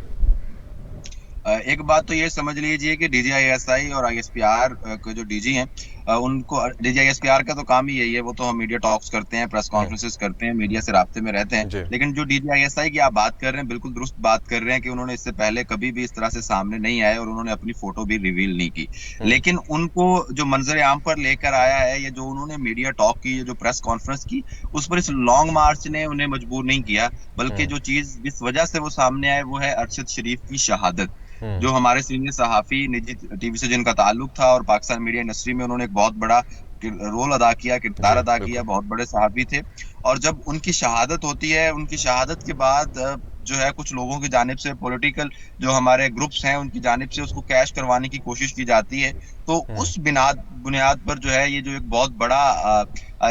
एक बात तो ये समझ लीजिए कि डीजीआईएसआई और आईएसपीआर के जो डीजी हैं उनको DGISPR का तो काम ही यही है, वो तो हम मीडिया टॉक्स करते हैं, प्रेस हम्म, कॉन्फ्रेंसेस करते हैं, मीडिया से राब्ते में रहते हैं। जी। लेकिन जो DGISI की आप बात कर रहे हैं, बिल्कुल दुरुस्त बात कर रहे हैं कि उन्होंने इससे पहले कभी भी इस तरह से सामने नहीं आए और उन्होंने अपनी फोटो भी रिवील नहीं की। हम्म, लेकिन उनको जो मंजर आम पर लेकर आया है, या जो उन्होंने मीडिया टॉक की, जो प्रेस कॉन्फ्रेंस की, उस पर इस लॉन्ग मार्च ने उन्हें मजबूर नहीं किया। बल्कि हम्म, जो चीज जिस वजह से वो सामने आए वो है अरशद शरीफ की शहादत। हम्म, जो हमारे सीनियर सहाफी, निजी टीवी से जिनका ताल्लुक था, और पाकिस्तान मीडिया इंडस्ट्री में उन्होंने एक बहुत बड़ा रोल अदा किया, किरदार जी अदा किया, बिल्कुल। बहुत बड़े सहाफी थे। और जब उनकी शहादत होती है, उनकी शहादत के बाद जो है कुछ लोगों की जानिब से, पॉलिटिकल जो हमारे ग्रुप्स हैं उनकी जानिब से उसको कैश करवाने की कोशिश की जाती है। तो हम्म, उस बुनियाद पर जो है ये जो एक बहुत बड़ा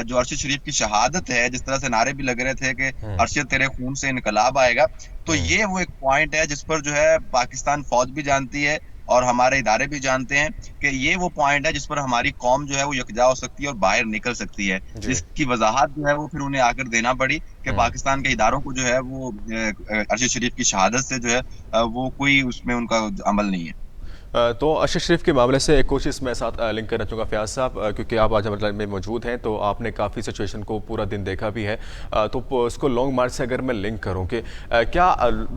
जो अरशद शरीफ की शहादत है, जिस तरह से नारे भी लग रहे थे कि हम्म, अरशद तेरे खून से इनकलाब आएगा, तो हम्म, ये वो एक पॉइंट है जिस पर जो है पाकिस्तान फौज भी जानती है और हमारे इदारे भी जानते हैं कि ये वो पॉइंट है जिस पर हमारी कौम जो है वो यकजा हो सकती है और बाहर निकल सकती है। जी। जिसकी वजाहत जो है वो फिर उन्हें आकर देना पड़ी कि हम्म। पाकिस्तान के इदारों को जो है वो अरशद शरीफ की शहादत से जो है वो कोई उसमें उनका अमल नहीं है। तो अरशद शरीफ के मामले से एक कोशिश मैं साथ लिंक करना चाहूँगा फयाज साहब, क्योंकि आप आज हमारे लाइन में मौजूद हैं तो आपने काफ़ी सिचुएशन को पूरा दिन देखा भी है। तो उसको लॉन्ग मार्च से अगर मैं लिंक करूँ कि क्या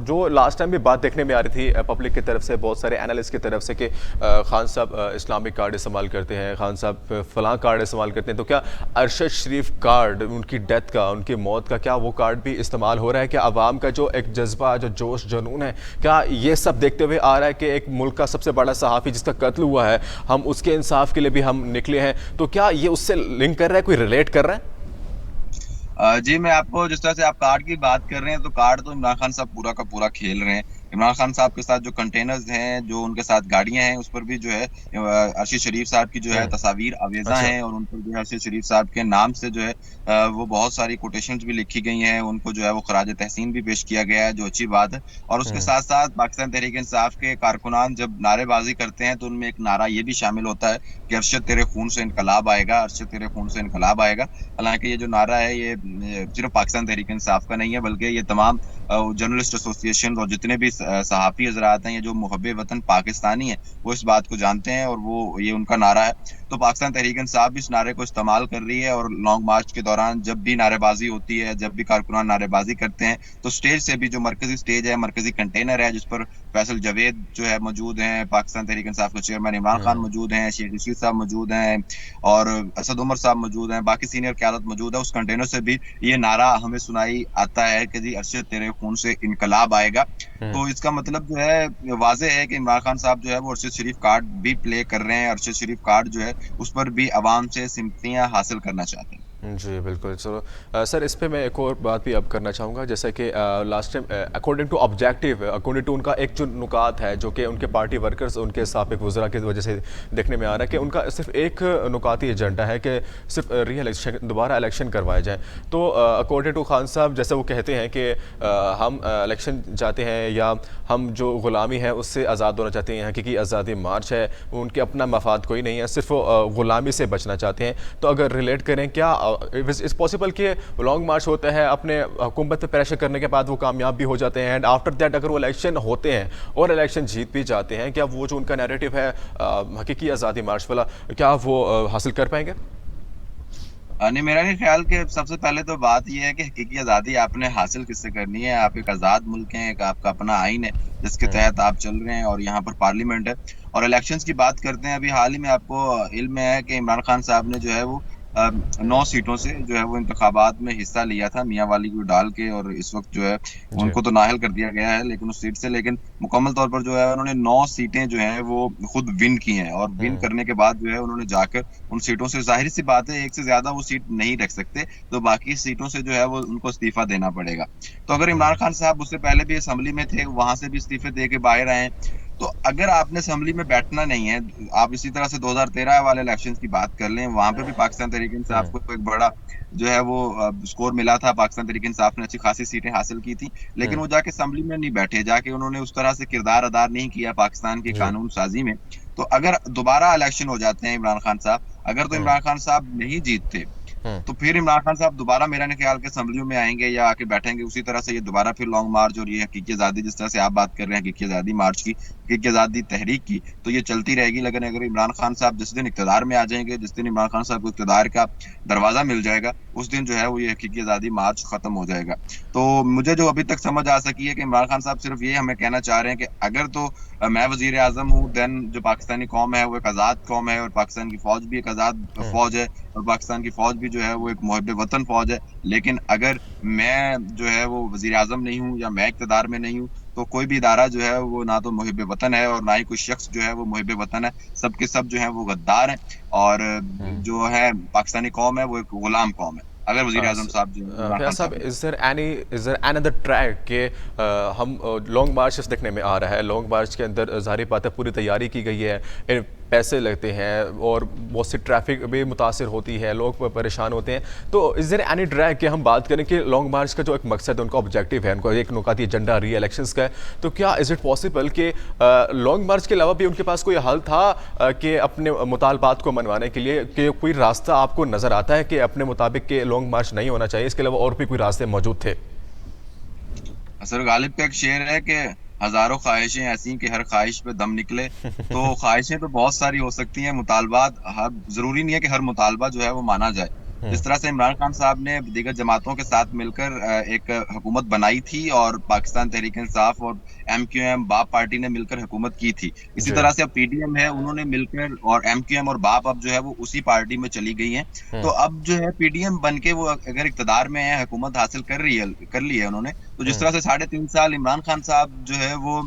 जो लास्ट टाइम भी बात देखने में आ रही थी पब्लिक की तरफ से, बहुत सारे एनालिस्ट की तरफ से कि खान साहब इस्लामिक कार्ड इस्तेमाल करते हैं, खान साहब फलां कार्ड इस्तेमाल करते हैं, तो क्या अरशद शरीफ कार्ड, उनकी डेथ का, उनकी मौत का, क्या वो कार्ड भी इस्तेमाल हो रहा है? क्या आवाम का जो एक जज्बा, जो जोश जुनून है, क्या ये सब देखते हुए आ रहा है कि एक मुल्क का सबसे बड़ा सहाफ़ी जिसका कत्ल हुआ है, हम उसके इंसाफ के लिए भी हम निकले हैं, तो क्या ये उससे लिंक कर रहा है, कोई रिलेट कर रहा है? जी, मैं आपको जिस तरह से आप कार्ड की बात कर रहे हैं, तो कार्ड तो इमरान खान साहब पूरा का पूरा खेल रहे हैं। इमरान खान साहब के साथ जो कंटेनर्स हैं, जो उनके साथ गाड़ियां हैं, उस पर भी जो है अरशद शरीफ साहब की जो है हम्म, तस्वीर आवेजा अच्छा। हैं, और उन पर जो है अरशद शरीफ साहब के नाम से जो है वो बहुत सारी कोटेशंस भी लिखी गई हैं। उनको जो है वो खराज तहसीन भी पेश किया गया है, जो अच्छी बात है। और उसके हम्म, साथ साथ पाकिस्तान तहरीक इंसाफ के कारकुनान जब नारेबाजी करते हैं, तो उनमें एक नारा ये भी शामिल होता है कि अरशद तेरे खून से इनकलाब आएगा, अरशद तेरे खून से इनकलाब आएगा। हालांकि ये जो नारा है ये सिर्फ पाकिस्तान तहरीक इंसाफ का नहीं है, बल्कि ये तमाम जर्नलिस्ट एसोसिएशन और जितने भी सहाफी हजरात हैं, ये जो मुहब्बे वतन पाकिस्तानी है, वो इस बात को जानते हैं और वो ये उनका नारा है। तो पाकिस्तान तहरीक इंसाफ भी इस नारे को इस्तेमाल कर रही है, और लॉन्ग मार्च के दौरान जब भी नारेबाजी होती है, जब भी कारकुनान नारेबाजी करते हैं, तो स्टेज से भी, जो मरकजी स्टेज है, मरकजी कंटेनर है, जिस पर फैसल जवेद जो है मौजूद हैं, पाकिस्तान तहरीक इंसाफ के चेयरमैन इमरान खान हम्म, मौजूद हैं, शेख रशीद साहब मौजूद हैं, और असद उमर साहब मौजूद हैं, बाकी सीनियर क़यादत मौजूद है। उस कंटेनर से भी ये नारा हमें सुनाई आता है कि जी अरशद तेरे खून से इनकलाब आएगा। हम्म। तो इसका मतलब जो है वाज़ेह है कि इमरान खान साहब जो है वो अरशद शरीफ कार्ड भी प्ले कर रहे हैं। अरशद शरीफ कार्ड जो है उस पर भी अवाम से सिंपतियां हासिल करना चाहते हैं। जी बिल्कुल। चलो सर, इस पे मैं एक और बात भी अब करना चाहूँगा, जैसे कि last time according to objective, according to उनका एक जो नुकात है जो कि उनके पार्टी वर्कर्स, उनके साबिक वज़रा की वजह से देखने में आ रहा है कि उनका सिर्फ एक नुकाती एजेंडा है कि सिर्फ री इलेक्शन, दोबारा इलेक्शन करवाए जाएँ। तो अकॉर्डिंग टू खान साहब, जैसे वो कहते हैं कि हम इलेक्शन चाहते हैं, या हम जो ग़ुलामी है उससे आज़ाद होना चाहते हैं, यहाँ की आज़ादी मार्च है, उनके अपना मफाद कोई नहीं है, सिर्फ वो ग़ुलामी से बचना चाहते हैं। तो अगर रिलेट करें, क्या इट्स पॉसिबल कि लॉन्ग मार्च होता है, अपने हुकूमत पे प्रेशर करने के बाद वो कामयाब भी हो जाते हैं, एंड आफ्टर दैट अगर वो इलेक्शन होते हैं और इलेक्शन जीत भी जाते हैं, क्या वो जो उनका नैरेटिव है हकीकी आज़ादी मार्च वाला, क्या वो हासिल कर पाएंगे? नहीं, मेरा नहीं ख्याल कि सबसे पहले तो बात यह है कि हकीकी आज़ादी आपने हासिल किससे करनी है। आप एक आज़ाद मुल्क हैं, एक आपका अपना आइन है जिसके हम्म, तहत आप चल रहे हैं, और यहाँ पर पार्लियामेंट है। और इलेक्शंस की बात करते हैं, अभी हाल ही में आपको इल्म है कि इमरान खान साहब ने जो है वो 9 सीटों से जो है वो इंतखाबात में हिस्सा लिया था, मियाँ वाली को डाल के, और इस वक्त जो है जी। उनको तो नाअहल कर दिया गया है लेकिन उस सीट से, लेकिन मुकम्मल तौर पर जो है उन्होंने 9 सीटें जो हैं वो खुद विन की हैं, और विन हम्म, करने के बाद जो है उन्होंने जाकर उन सीटों से, जाहिर सी बात है एक से ज्यादा वो सीट नहीं रख सकते, तो बाकी सीटों से जो है वो उनको इस्तीफा देना पड़ेगा। तो अगर इमरान हम्म, खान साहब उससे पहले भी असेंबली में थे, वहां से भी इस्तीफे दे के बाहर आए, तो अगर आपने असेंबली में बैठना नहीं है, आप इसी तरह से 2013 वाले इलेक्शन की बात कर लें, वहां पे भी पाकिस्तान तहरीक इंसाफ हम्म, को एक बड़ा जो है वो स्कोर मिला था, पाकिस्तान तहरीक इंसाफ ने अच्छी खासी सीटें हासिल की थी, लेकिन हम्म, वो जाके असेंबली में नहीं बैठे, जाके उन्होंने उस तरह से किरदार अदा नहीं किया पाकिस्तान की जी। कानून साजी में। तो अगर दोबारा इलेक्शन हो जाते हैं इमरान खान साहब, अगर तो हम्म, इमरान खान साहब नहीं जीतते, हम्म, तो फिर इमरान खान साहब दोबारा मेरा नहीं ख्याल के असेंबलियों में आएंगे या आके बैठेंगे, उसी तरह से ये दोबारा फिर लॉन्ग मार्च, और ये हकीकी आज़ादी, जिस तरह से आप बात कर रहे हैं हकीकी आज़ादी मार्च की, हकीकी आजादी तहरीक की, तो ये चलती रहेगी। लेकिन अगर इमरान खान साहब जिस दिन इक़्तिदार में आ जाएंगे, जिस दिन इमरान खान साहब को इक़्तिदार का दरवाजा मिल जाएगा, उस दिन जो है वो ये हकीकी आजादी मार्च खत्म हो जाएगा। तो मुझे जो अभी तक समझ आ सकी है कि इमरान खान साहब सिर्फ ये हमें कहना चाह रहे हैं कि अगर तो मैं वजीर आजम हूँ, देन जो पाकिस्तानी कौम है वो एक आज़ाद कौम है, और पाकिस्तान की फौज भी एक आज़ाद फौज है, और पाकिस्तान की फौज भी जो है वो एक मुहब्बे वतन फौज है। लेकिन अगर मैं जो है वो वजीर आजम नहीं हूँ, या मैं इक़्तिदार में नहीं हूँ, तो कोई भी इदारा जो है वो ना तो मुहिब वतन है, और ना ही कोई शख्स जो है वो मुहिब वतन है। सब के सब जो है वो गद्दार हैं, और जो है पाकिस्तानी कौम है वो एक गुलाम कौम है, अगर वजीर आजम साहब जो इमरान फैज खान साहब, साहब। इज देयर अनदर ट्रैक के हम लॉन्ग मार्च देखने में आ रहा है। लॉन्ग मार्च के अंदर ज़ाहिर बात है पूरी तैयारी की गई है, पैसे लगते हैं और बहुत सी ट्रैफिक भी मुतासर होती है, लोग परेशान होते हैं। तो इज़ देयर एनी ड्रैग कि हम बात करें कि लॉन्ग मार्च का जो एक मकसद है, उनका ऑब्जेक्टिव है, उनका एक नुकाती एजेंडा री इलेक्शंस का है, तो क्या इज़ इट पॉसिबल कि लॉन्ग मार्च के अलावा भी उनके पास कोई हल था कि अपने मुतालबात को मनवाने के लिए, कि कोई रास्ता आपको नज़र आता है कि अपने मुताबिक के लॉन्ग मार्च नहीं होना चाहिए, इसके अलावा और भी कोई रास्ते मौजूद थे? असर गालिब का एक शेर है कि हजारों ख्वाहिशें ऐसी कि हर ख्वाहिश पे दम निकले। तो ख्वाहिशें तो बहुत सारी हो सकती हैं, मुतालबात हर जरूरी नहीं है कि हर मुतालबा जो है वो माना जाए। जिस तरह से इमरान खान साहब ने दीगर जमातों के साथ मिलकर एक हुकूमत बनाई थी, और पाकिस्तान तहरीक इंसाफ और MQM बाप पार्टी ने मिलकर हुकूमत की थी, इसी जी। तरह से अब PDM है, उन्होंने मिलकर, और MQM और बाप अब जो है वो उसी पार्टी में चली गई हैं। तो अब जो है PDM बन के वो अगर इक़्तिदार में है, हुकूमत हासिल कर ली है उन्होंने, तो जिस तरह से 3.5 साल इमरान खान साहब जो है वो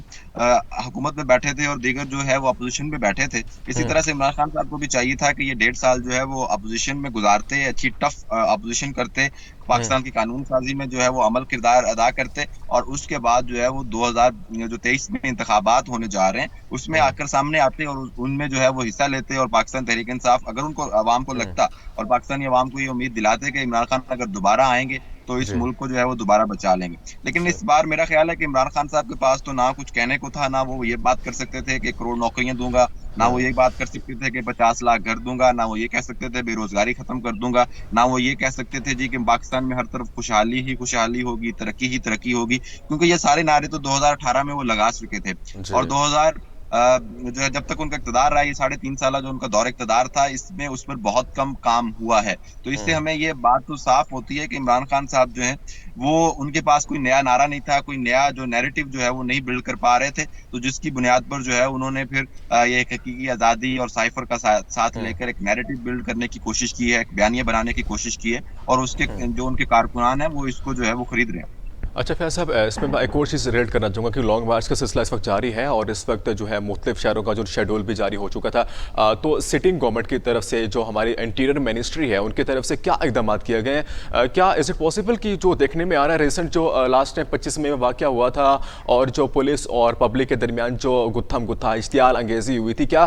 हुकूमत में बैठे थे, और दीगर जो है वो अपोजिशन में बैठे थे, इसी तरह से इमरान खान साहब को भी चाहिए था कि ये 1.5 साल जो है वो अपोजिशन में गुजारते, अच्छी टफ अपोजिशन करते, पाकिस्तान की कानून साजी में जो है वो अमल किरदार अदा करते, और उसके बाद जो है वो 2023 में इंतखाबात होने जा रहे हैं, उसमें आकर सामने आते, और उनमें जो है वो हिस्सा लेते, और पाकिस्तान तहरीक इंसाफ, अगर उनको अवाम को लगता, और पाकिस्तानी अवाम को ये उम्मीद दिलाते कि इमरान खान अगर दोबारा आएंगे तो इस जी। मुल्क को जो है वो दोबारा बचा लेंगे। लेकिन जी। इस बार मेरा ख्याल है कि इमरान खान साहब के पास तो ना कुछ कहने को था, ना वो ये बात कर सकते थे कि करोड़ नौकरियां दूंगा, ना वो ये बात कर सकते थे कि 50 लाख घर दूंगा, ना वो ये कह सकते थे बेरोजगारी खत्म कर दूंगा, ना वो ये कह सकते थे जी कि पाकिस्तान में हर तरफ खुशहाली ही खुशहाली होगी, तरक्की ही तरक्की होगी, क्योंकि ये सारे नारे तो 2018 में वो लगा चुके थे। और जी। 2000 जो है जब तक उनका इक़्तिदार रहा, ये 3.5 साल जो उनका दौर इक़्तिदार था, इसमें उस पर बहुत कम काम हुआ है। तो इससे हमें ये बात तो साफ होती है कि इमरान खान साहब जो हैं, वो उनके पास कोई नया नारा नहीं था, कोई नया जो नैरेटिव जो है वो नहीं बिल्ड कर पा रहे थे। तो जिसकी बुनियाद पर जो है उन्होंने फिर ये एक हकीकी आज़ादी और साइफर का साथ लेकर एक नैरेटिव बिल्ड करने की कोशिश की है, एक बयानिया बनाने की कोशिश की है, और उसके जो उनके कारकुनान हैं वो इसको जो है वो खरीद रहे हैं। अच्छा फैज साहब, इसमें मैं एक और चीज़ रेड करना चाहूँगा कि लॉन्ग मार्च का सिलसिला इस वक्त जारी है, और इस वक्त जो है मुख्तलिफ शहरों का जो शेड्यूल भी जारी हो चुका था। तो सिटिंग गवर्नमेंट की तरफ से, जो हमारी इंटीरियर मिनिस्ट्री है, उनकी तरफ से क्या इकदाम किए गए हैं? क्या इज़ इट पॉसिबल कि जो देखने में आ रहा है, रिसेंट जो लास्ट टाइम 25 मई में वाक़या हुआ था, और जो पुलिस और पब्लिक के दरमियान जो गुत्थम गुत्था इश्तियाल अंगेज़ी हुई थी, क्या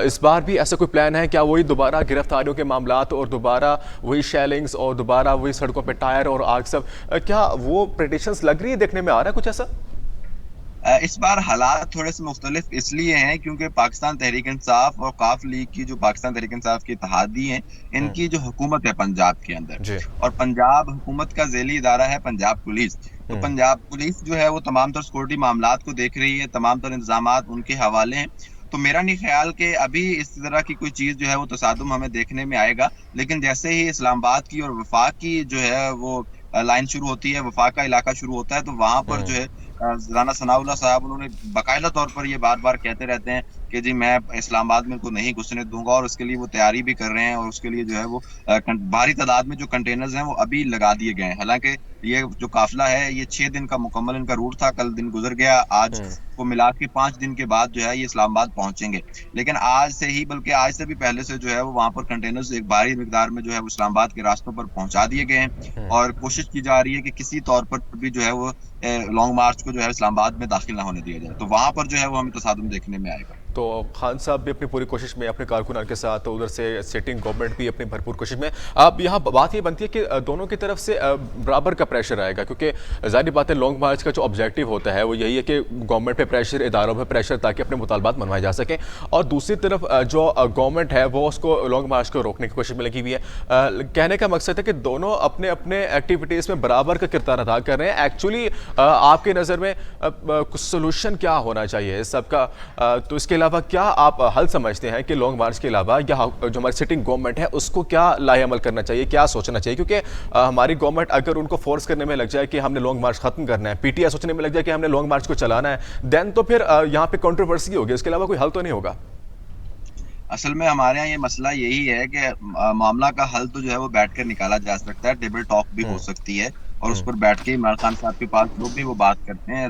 इस बार भी ऐसा कोई प्लान है? क्या वही दोबारा गिरफ्तारियों के मामलात, और दोबारा वही शेलिंग्स, और दोबारा वही सड़कों पर टायर और आग सब, क्या वो प्रेडिक्शंस लग रही है, देखने में आ रहा है कुछ ऐसा? इस बार हालात थोड़े से मुख्तलिफ इसलिए हैं क्योंकि पाकिस्तान तहरीक इंसाफ और काफ लीग की, जो पाकिस्तान तहरीक इंसाफ की इत्तेहादी हैं, इनकी जो हुकूमत है पंजाब के अंदर, जी। और पंजाब हुकूमत का ज़ेली इदारा है पंजाब पुलिस। तो पंजाब पुलिस जो है वो तमाम तर सिक्योरिटी मामलात को देख रही है, तमाम तर इंतजामात उनके हवाले हैं। तो मेरा नहीं ख्याल कि अभी इस तरह की कोई चीज़ जो है वो तसादुम हमें देखने में आएगा, लेकिन जैसे ही इस्लामाबाद की और वफाक की जो है वो लाइन शुरू होती है, वफाक का इलाका शुरू होता है, तो वहाँ पर जो है राना सनाउल्लाह साहब उन्होंने बाकायदा तौर पर ये बार-बार कहते रहते हैं कि जी मैं इस्लामाबाद में इनको नहीं घुसने दूँगा, और उसके लिए वो तैयारी भी कर रहे हैं, और उसके लिए जो है वो भारी तादाद में जो कंटेनर्स हैं वो अभी लगा दिए गए हैं। हालाँकि ये जो काफ़िला है ये 6 दिन का मुकम्मल इनका रूट था, कल दिन गुज़र गया, आज को मिला के 5 दिन के बाद जो है ये इस्लामाबाद पहुँचेंगे। लेकिन आज से ही, बल्कि आज से भी पहले से जो है वो वहाँ पर कंटेनर्स एक भारी मिकदार में जो है वो इस्लामाबाद के रास्तों पर पहुँचा दिए गए हैं, और कोशिश की जा रही है कि किसी तौर पर भी जो है वो लॉन्ग मार्च को जो है इस्लामाबाद में दाखिल ना होने दिया जाए। तो वहाँ पर जो है वो हमें तसादुम देखने में आएगा। तो खान साहब भी अपनी पूरी कोशिश में, अपने कारकुनान के साथ, तो उधर से सिटिंग गवर्नमेंट भी अपनी भरपूर कोशिश में। अब यहाँ बात ये बनती है कि दोनों की तरफ से बराबर का प्रेशर आएगा, क्योंकि जाहिर बात है लॉन्ग मार्च का जो ऑब्जेक्टिव होता है वो यही है कि गवर्नमेंट पे प्रेशर, इदारों पे प्रेशर, ताकि अपने मुतालबात मनवाए जा सकें। और दूसरी तरफ जो गवर्नमेंट है वो उसको लॉन्ग मार्च को रोकने की कोशिश में लगी हुई है। कहने का मकसद है कि दोनों अपने अपने एक्टिविटीज़ में बराबर का किरदार अदा कर रहे हैं। एक्चुअली आपकी नज़र में कुछ सोल्यूशन क्या होना चाहिए इस सबका? तो इसके अलावा क्या आप हल समझते हैं कि लॉन्ग मार्च के अलावा या जो हमारी सिटिंग गवर्नमेंट है उसको क्या लाहेअमल करना चाहिए, क्या सोचना चाहिए? क्योंकि हमारी गवर्नमेंट अगर उनको फोर्स करने में लग जाए कि हमने लॉन्ग मार्च खत्म करना है, पीटीआई सोचने में लग जाए कि हमने लॉन्ग मार्च को चलाना है, देन तो फिर यहाँ पे कंट्रोवर्सी होगी, इसके अलावा कोई हल तो नहीं होगा। असल में हमारे यहाँ ये मसला यही है कि मामला का हल तो जो है वो बैठकर निकाला जा सकता है, टेबल टॉक भी हो सकती है, और उस पर बैठ के इमरान खान साहब के पास लोग भी वो बात करते हैं,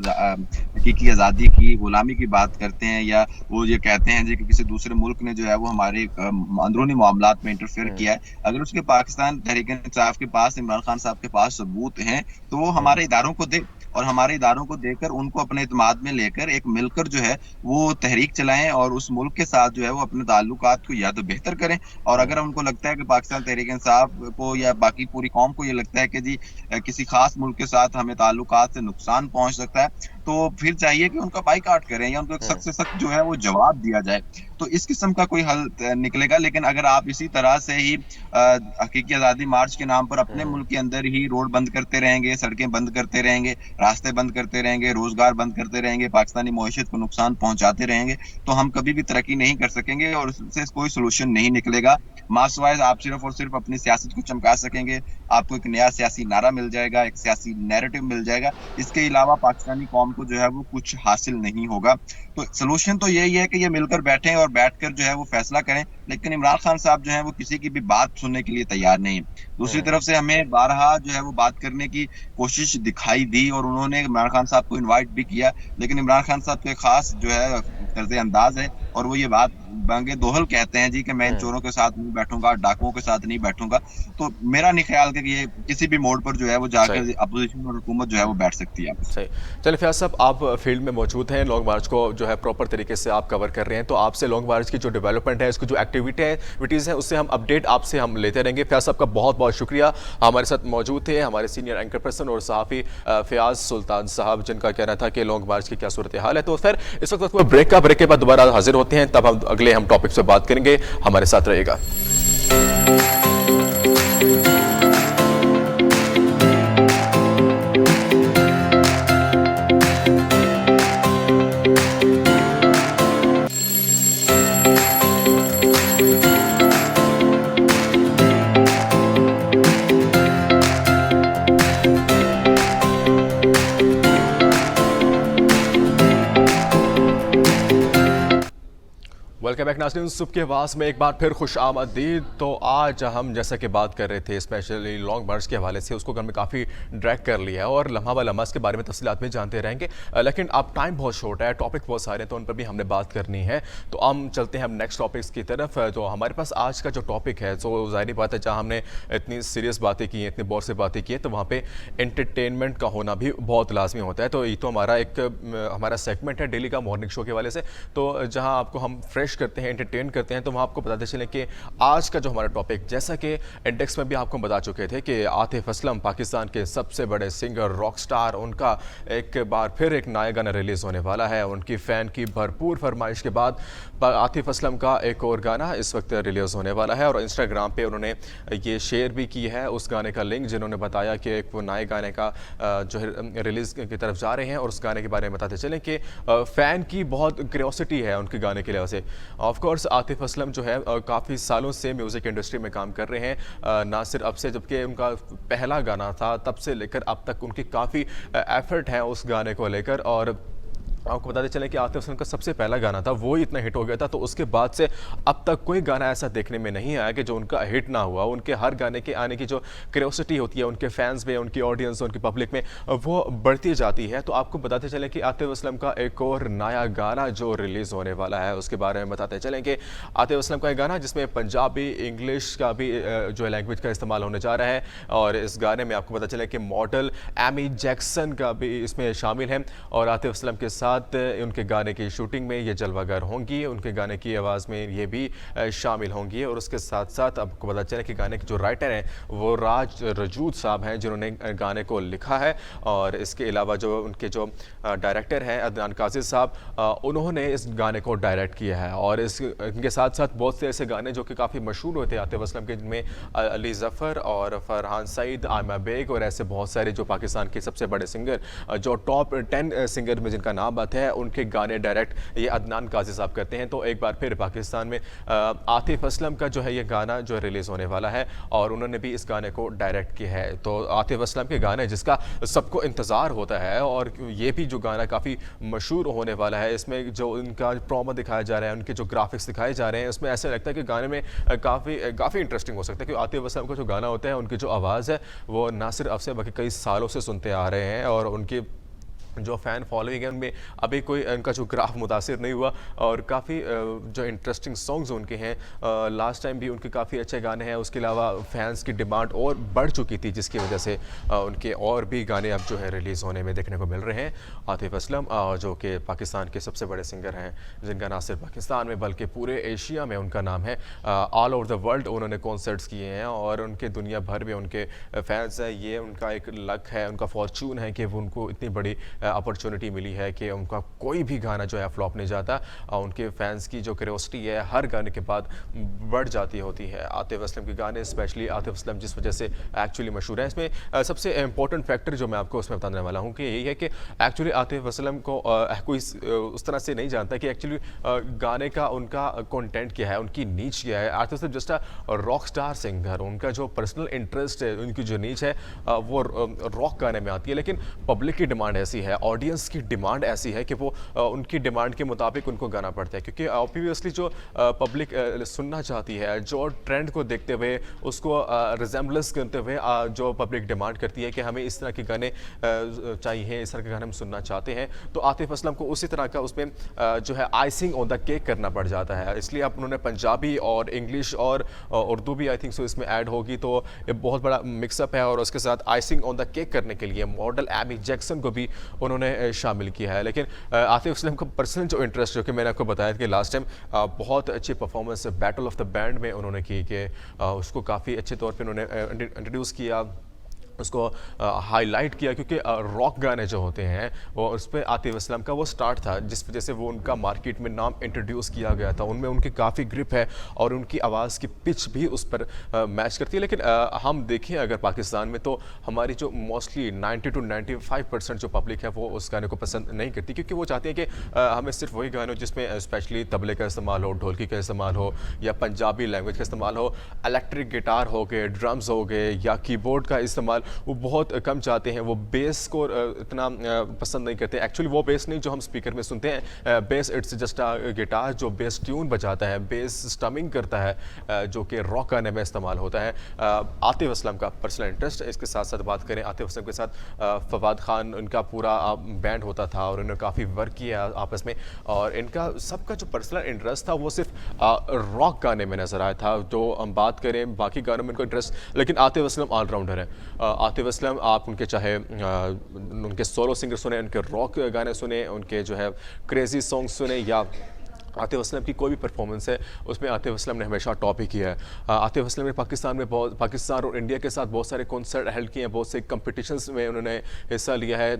हकीकी आज़ादी की, गुलामी की बात करते हैं, या वो ये कहते हैं जी कि किसी दूसरे मुल्क ने जो है वो हमारे अंदरूनी मामलात में इंटरफेयर किया है। अगर उसके पाकिस्तान तहरीक-ए-इंसाफ के पास, इमरान खान साहब के पास सबूत हैं तो वो हमारे इदारों को दे, और हमारे इदारों को देकर उनको अपने इत्मीनान में लेकर एक मिलकर जो है वो तहरीक चलाएं, और उस मुल्क के साथ जो है वो अपने ताल्लुकात को या तो बेहतर करें। और अगर उनको लगता है कि पाकिस्तान तहरीक-ए-इंसाफ को या बाकी पूरी कौम को ये लगता है कि जी किसी खास मुल्क के साथ हमें ताल्लुकात से नुकसान पहुंच सकता है, तो फिर चाहिए कि उनका बाइकाट करें या उनको एक सख्त से सख्त जो है वो जवाब दिया जाए, तो इस किस्म का कोई हल निकलेगा। लेकिन अगर आप इसी तरह से ही हकीकी आज़ादी मार्च के नाम पर अपने मुल्क के अंदर ही रोड बंद करते रहेंगे, सड़कें बंद करते रहेंगे, रास्ते बंद करते रहेंगे, रोजगार बंद करते रहेंगे, पाकिस्तानी मईशत को नुकसान पहुंचाते रहेंगे, तो हम कभी भी तरक्की नहीं कर सकेंगे और इससे कोई सोल्यूशन नहीं निकलेगा। मास वाइज आप सिर्फ और सिर्फ अपनी सियासत को चमका सकेंगे, आपको एक नया सियासी नारा मिल जाएगा, एक सियासी नैरेटिव मिल जाएगा, इसके अलावा पाकिस्तानी कौम को जो है वो कुछ हासिल नहीं होगा। तो सोल्यूशन तो यही है कि ये मिलकर बैठें और बैठकर जो है वो फैसला करें, लेकिन इमरान खान साहब जो है वो किसी की भी बात सुनने के लिए तैयार नहीं है। दूसरी तरफ से हमें बारहा जो है वो बात करने की कोशिश दिखाई दी और उन्होंने इमरान खान साहब को इनवाइट भी किया, लेकिन इमरान खान साहब के खास जो है तर्ज अंदाज है और वो ये बात बांगे दोहल कहते हैं जी कि मैं इन चोरों के साथ नहीं बैठूंगा, डाकुओं के साथ नहीं बैठूंगा। तो मेरा नहीं ख्याल कि ये किसी भी मोड पर जो है वो जाकर अपोजिशन और हुकूमत जो है वो बैठ सकती है। सही। चलिए फयाज साहब, आप फील्ड में मौजूद हैं, लॉन्ग मार्च को जो है प्रॉपर तरीके से आप कवर कर रहे हैं, तो आपसे लॉन्ग मार्च की जो डेवलपमेंट है, इसकी जो एक्टिविटीज़ हैं, उससे हम अपडेट आपसे हम लेते रहेंगे। फयाज साहब का बहुत बहुत शुक्रिया, हमारे साथ मौजूद थे हमारे सीनियर एंकर पर्सन और सहाफ़ी फयाज सुल्तान साहब, जिनका कहना था कि लॉन्ग मार्च की क्या सूरत हाल है। तो फिर इस वक्त ब्रेक के बाद दोबारा हाजिर होते हैं, तब हम अगले टॉपिक से बात करेंगे, हमारे साथ रहेगा। वेलकम बैक नाज़रीन, सुबह के आवाज़ में एक बार फिर खुश आमदीद। तो आज हम जैसा कि बात कर रहे थे स्पेशली लॉन्ग मार्च के हवाले से, उसको हमने काफ़ी ड्रैग कर लिया है और लम्हा ब लम्हा इसके बारे में तफसीलात में जानते रहेंगे, लेकिन अब टाइम बहुत शॉर्ट है, टॉपिक बहुत सारे हैं, तो उन पर भी हमने बात करनी है। तो हम चलते हैं हम नेक्स्ट टॉपिक्स की तरफ। तो हमारे पास आज का जो टॉपिक है, तो ज़ाहिर बात है, जहाँ हमने इतनी सीरियस बातें की हैं, इतनी बहुत से बातें की हैं, तो वहाँ पर एंटरटेनमेंट का होना भी बहुत लाजमी होता है। तो ये तो हमारा सेगमेंट है डेली का मॉर्निंग शो के हवाले से, तो जहाँ आपको हम फ्रेश करते हैं, एंटरटेन करते हैं। तो वहाँ आपको बताते चलें कि आज का जो हमारा टॉपिक, जैसा कि इंडेक्स में भी आपको बता चुके थे कि आतिफ असलम पाकिस्तान के सबसे बड़े सिंगर, रॉक स्टार, उनका एक बार फिर एक नया गाना रिलीज़ होने वाला है। उनकी फ़ैन की भरपूर फरमाइश के बाद आतिफ असलम का एक और गाना इस वक्त रिलीज़ होने वाला है और इंस्टाग्राम पे उन्होंने ये शेयर भी की है उस गाने का लिंक, जिन्होंने बताया कि एक वो नए गाने का जो है रिलीज़ की तरफ जा रहे हैं। और उस गाने के बारे में बताते चलें कि फ़ैन की बहुत क्यूरियोसिटी है उनके गाने के लिहाज से। ऑफकोर्स आतिफ असलम जो है काफ़ी सालों से म्यूज़िक इंडस्ट्री में काम कर रहे हैं, ना सिर्फ अब से, जबकि उनका पहला गाना था तब से लेकर अब तक उनकी काफ़ी एफर्ट है उस गाने को लेकर। और आपको बताते चलें कि आतिफ असलम का सबसे पहला गाना था, वो ही इतना हिट हो गया था, तो उसके बाद से अब तक कोई गाना ऐसा देखने में नहीं आया कि जो उनका हिट ना हुआ। उनके हर गाने के आने की जो क्यूरियोसिटी होती है उनके फैंस में, उनकी ऑडियंस, उनकी पब्लिक में, वो बढ़ती जाती है। तो आपको बताते चलें कि आतिफ असलम का एक और नया गाना जो रिलीज़ होने वाला है, उसके बारे में बताते चलें कि आतिफ असलम का एक गाना जिसमें पंजाबी, इंग्लिश का भी जो लैंग्वेज का इस्तेमाल होने जा रहा है। और इस गाने में आपको पता चले कि मॉडल एमी जैक्सन का भी इसमें शामिल है और आतिफ असलम के साथ साथ उनके गाने की शूटिंग में ये जलवागर होंगी, उनके गाने की आवाज़ में ये भी शामिल होंगी। और उसके साथ साथ आपको पता चले कि गाने के जो राइटर हैं वो राज रजूत साहब हैं, जिन्होंने गाने को लिखा है। और इसके अलावा जो उनके जो डायरेक्टर हैं अदनान काजी साहब, उन्होंने इस गाने को डायरेक्ट किया है। और इनके साथ साथ बहुत से ऐसे गाने जो कि काफ़ी मशहूर हुए थे आतिफ असलम के, जिनमें अली ज़फ़र और फरहान सईद, आयमा बेग और ऐसे बहुत सारे जो पाकिस्तान के सबसे बड़े सिंगर, जो टॉप 10 सिंगर में जिनका नाम आता है, उनके गाने डायरेक्ट ये अदनान काजी साहब करते हैं। तो एक बार फिर पाकिस्तान में आतिफ असलम का जो है ये गाना जो रिलीज़ होने वाला है और उन्होंने भी इस गाने को डायरेक्ट किया है। तो आतिफ असलम के गाने जिसका सबको इंतज़ार होता है और ये भी जो गाना काफ़ी मशहूर होने वाला है, इसमें जो उनका प्रोमो दिखाया जा रहा है, उनके जो ग्राफिक्स दिखाए जा रहे हैं, उसमें ऐसा लगता है कि गाने में काफ़ी इंटरेस्टिंग हो सकता है। क्योंकि आतिफ असलम का जो गाना होता है, उनकी जो आवाज़ है वो ना सिर्फ अब से बल्कि कई सालों से सुनते आ रहे हैं और उनकी जो फ़ैन फॉलोइंग है उनमें अभी कोई उनका जो ग्राफ मुतासिर नहीं हुआ। और काफ़ी जो इंटरेस्टिंग सॉन्ग्स उनके हैं, लास्ट टाइम भी उनके काफ़ी अच्छे गाने हैं। उसके अलावा फैंस की डिमांड और बढ़ चुकी थी, जिसकी वजह से उनके और भी गाने अब जो है रिलीज़ होने में देखने को मिल रहे हैं। आतिफ असलम जो कि पाकिस्तान के सबसे बड़े सिंगर हैं, जिनका ना सिर्फ पाकिस्तान में बल्कि पूरे एशिया में उनका नाम है। ऑल ओवर द वर्ल्ड उन्होंने कॉन्सर्ट्स किए हैं और उनके दुनिया भर में उनके फैंस हैं। ये उनका एक लक है, उनका फॉर्चून है कि वो उनको इतनी बड़ी अपॉर्चुनिटी मिली है कि उनका कोई भी गाना जो है फ्लॉप नहीं जाता। उनके फैंस की जो क्यूरियोसिटी है हर गाने के बाद बढ़ जाती होती है। आतिफ असलम के गाने, स्पेशली आतिफ असलम जिस वजह से एक्चुअली मशहूर है, इसमें सबसे इंपॉर्टेंट फैक्टर जो मैं आपको उसमें बताने वाला हूँ कि यही है कि एक्चुअली आतिफ असलम को कोई उस तरह से नहीं जानता कि एक्चुअली गाने का उनका कंटेंट क्या है, उनकी नीच क्या है। Atif Aslam just a rock star singer, उनका जो पर्सनल इंटरेस्ट है, उनकी जो नीच है वो रॉक गाने में आती है। लेकिन पब्लिक की डिमांड ऐसी है, ऑडियंस की डिमांड ऐसी है कि वो उनकी डिमांड के मुताबिक उनको गाना पड़ता है। क्योंकि ऑब्वियसली जो पब्लिक सुनना चाहती है, जो ट्रेंड को देखते हुए उसको रिजेम्बलेंस करते हुए जो पब्लिक डिमांड करती है कि हमें इस तरह के गाने चाहिए, इस तरह के गाने हम सुनना चाहते हैं, तो आतिफ असलम को उसी तरह का उसमें जो है आइसिंग ऑन द केक करना पड़ जाता है। इसलिए अब उन्होंने पंजाबी और इंग्लिश और उर्दू भी आई थिंक सो इसमें ऐड होगी, तो ये बहुत बड़ा मिक्सअप है। और उसके साथ आइसिंग ऑन द केक करने के लिए मॉडल एमी जैक्सन को भी उन्होंने शामिल किया है। लेकिन आतिफ असलम का पर्सनल जो इंटरेस्ट, जो कि मैंने आपको बताया था कि लास्ट टाइम बहुत अच्छी performance battle of the band में उन्होंने की, कि उसको काफ़ी अच्छे तौर पे उन्होंने इंट्रोड्यूस किया, उसको हाईलाइट किया। क्योंकि रॉक गाने जो होते हैं वो उस पर आतिफ असलम का वो स्टार्ट था, जिस वजह से वो उनका मार्केट में नाम इंट्रोड्यूस किया गया था। उनमें उनकी काफ़ी ग्रिप है और उनकी आवाज़ की पिच भी उस पर मैच करती है। लेकिन हम देखें अगर पाकिस्तान में, तो हमारी जो मोस्टली 90 to 95% जो पब्लिक है वो उस गाने को पसंद नहीं करती, क्योंकि वो चाहती है कि हमें सिर्फ वही गाने हो जिसमें स्पेशली तबले का इस्तेमाल हो, ढोलकी का इस्तेमाल हो, या पंजाबी लैंग्वेज का इस्तेमाल हो, इलेक्ट्रिक गिटार हो गए, ड्रम्स हो गए, या कीबोर्ड का इस्तेमाल वो बहुत कम चाहते हैं। वो बेस को इतना पसंद नहीं करते। एक्चुअली वो बेस नहीं जो हम स्पीकर में सुनते हैं, base it's just a guitar जो बेस ट्यून बजाता है, बेस स्टमिंग करता है, जो कि रॉक गाने में इस्तेमाल होता है। आतिफ असलम का पर्सनल इंटरेस्ट। इसके साथ साथ बात करें आतिफ असलम के साथ फवाद खान, उनका पूरा बैंड होता था और उन्होंने काफ़ी वर्क किया आपस में, और इनका सबका जो पर्सनल इंटरेस्ट था वो सिर्फ रॉक गाने में नज़र आया था। जो हम बात करें बाकी गानों में उनको इंटरेस्ट, लेकिन आतिफ असलम ऑलराउंडर है। आतिफ असलम आप उनके चाहे उनके सोलो सिंगर सुने, उनके रॉक गाने सुने, उनके जो है क्रेजी सॉन्ग सुने, या आतिफ असलम की कोई भी परफॉर्मेंस है उसमें आतिफ असलम ने हमेशा टॉप ही किया है। आतिफ असलम ने पाकिस्तान और इंडिया के साथ बहुत सारे कॉन्सर्ट हेल्ड किए हैं, बहुत से कंपटीशंस में उन्होंने हिस्सा लिया है।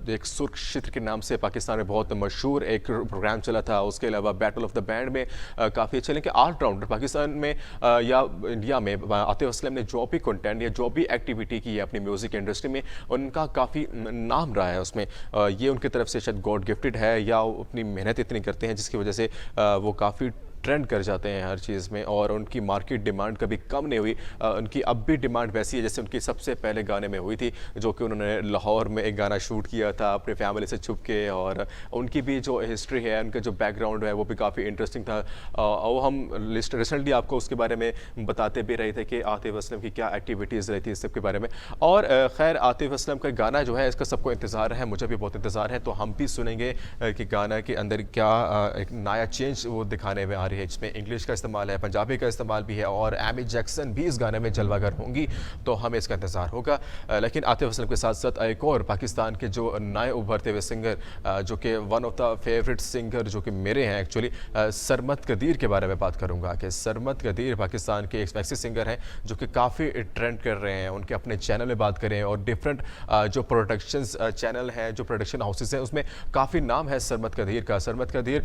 एक सुर्ख क्षेत्र के नाम से पाकिस्तान में बहुत मशहूर एक प्रोग्राम चला था। उसके अलावा बैटल ऑफ द बैंड में काफ़ी अच्छे, लेकिन ऑलराउंडर पाकिस्तान में या इंडिया में आतिफ असलम ने जो भी कंटेंट या जो भी एक्टिविटी की है अपनी म्यूज़िक इंडस्ट्री में, उनका काफ़ी नाम रहा है उसमें। ये उनकी तरफ से शायद गॉड गिफ्टेड है, या अपनी मेहनत इतनी करते हैं जिसकी वजह से वो काफ़ी ट्रेंड कर जाते हैं हर चीज़ में, और उनकी मार्केट डिमांड कभी कम नहीं हुई। उनकी अब भी डिमांड वैसी है जैसे उनकी सबसे पहले गाने में हुई थी, जो कि उन्होंने लाहौर में एक गाना शूट किया था अपने फैमिली से छुप के। और उनकी भी जो हिस्ट्री है, उनका जो बैकग्राउंड है वो भी काफ़ी इंटरेस्टिंग था। और हम रिसेंटली आपको उसके बारे में बताते भी रहे थे कि आतिफ असलम की क्या एक्टिविटीज़ रही थी इस सब के बारे में। और खैर आतिफ असलम का गाना जो है इसका सबको इंतज़ार है, मुझे भी बहुत इंतज़ार है, तो हम भी सुनेंगे कि गाना के अंदर क्या एक नया चेंज वो दिखाने में आ रही रही है, जिसमें इंग्लिश का इस्तेमाल है, पंजाबी का इस्तेमाल भी है और एमी जैक्सन भी इस गाने में जलवागर होंगी, तो हमें इसका इंतज़ार होगा। लेकिन आतिफ असलम के साथ साथ एक और पाकिस्तान के जो नए उभरते हुए सिंगर, जो कि one of the favourite singer जो कि मेरे हैं एक्चुअली, सरमद कदीर के बारे में बात करूँगा कि सरमद कदीर पाकिस्तान के एक ऐसे सिंगर हैं जो कि काफ़ी ट्रेंड कर रहे हैं। उनके अपने चैनल में बात करें और डिफरेंट जो प्रोडक्शंस चैनल हैं, जो प्रोडक्शन हाउसेस हैं, उसमें काफ़ी नाम है सरमद कदीर का। सरमद कदीर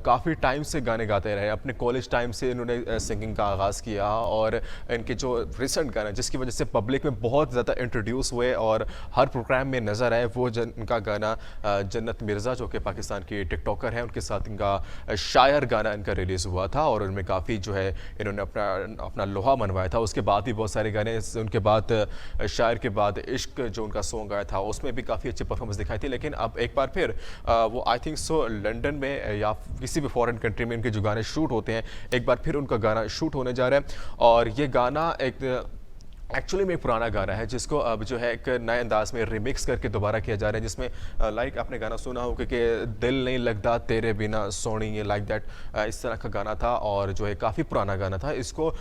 काफ़ी टाइम से गाने गाते रहे, अपने कॉलेज टाइम से इन्होंने सिंगिंग का आगाज़ किया और इनके जो रिसेंट गाना जिसकी वजह से पब्लिक में बहुत ज़्यादा इंट्रोड्यूस हुए और हर प्रोग्राम में नज़र आए, वो इनका गाना जन्नत मिर्ज़ा जो कि पाकिस्तान की टिकटॉकर हैं, उनके साथ इनका शायर गाना इनका रिलीज़ हुआ था और उनमें काफ़ी जो है इन्होंने अपना लोहा मनवाया था। उसके बाद भी बहुत सारे गाने, उनके बाद शायर के बाद इश्क जो उनका सॉन्ग आया था उसमें भी काफ़ी अच्छी परफॉर्मेंस दिखाई थी। लेकिन अब एक बार फिर वो आई थिंक सो लंदन में या किसी भी फॉरेन कंट्री में इनके जो गाने शूट होते हैं, एक बार फिर उनका गाना शूट होने जा रहा है और ये गाना एक एक्चुअली में एक पुराना गाना है जिसको अब जो है एक नए अंदाज में रिमिक्स करके दोबारा किया जा रहा है, जिसमें लाइक आपने गाना सुना हो कि दिल नहीं लगता तेरे बिना सोनी, ये लाइक दैट इस तरह का गाना था और जो है काफ़ी पुराना गाना था। इसको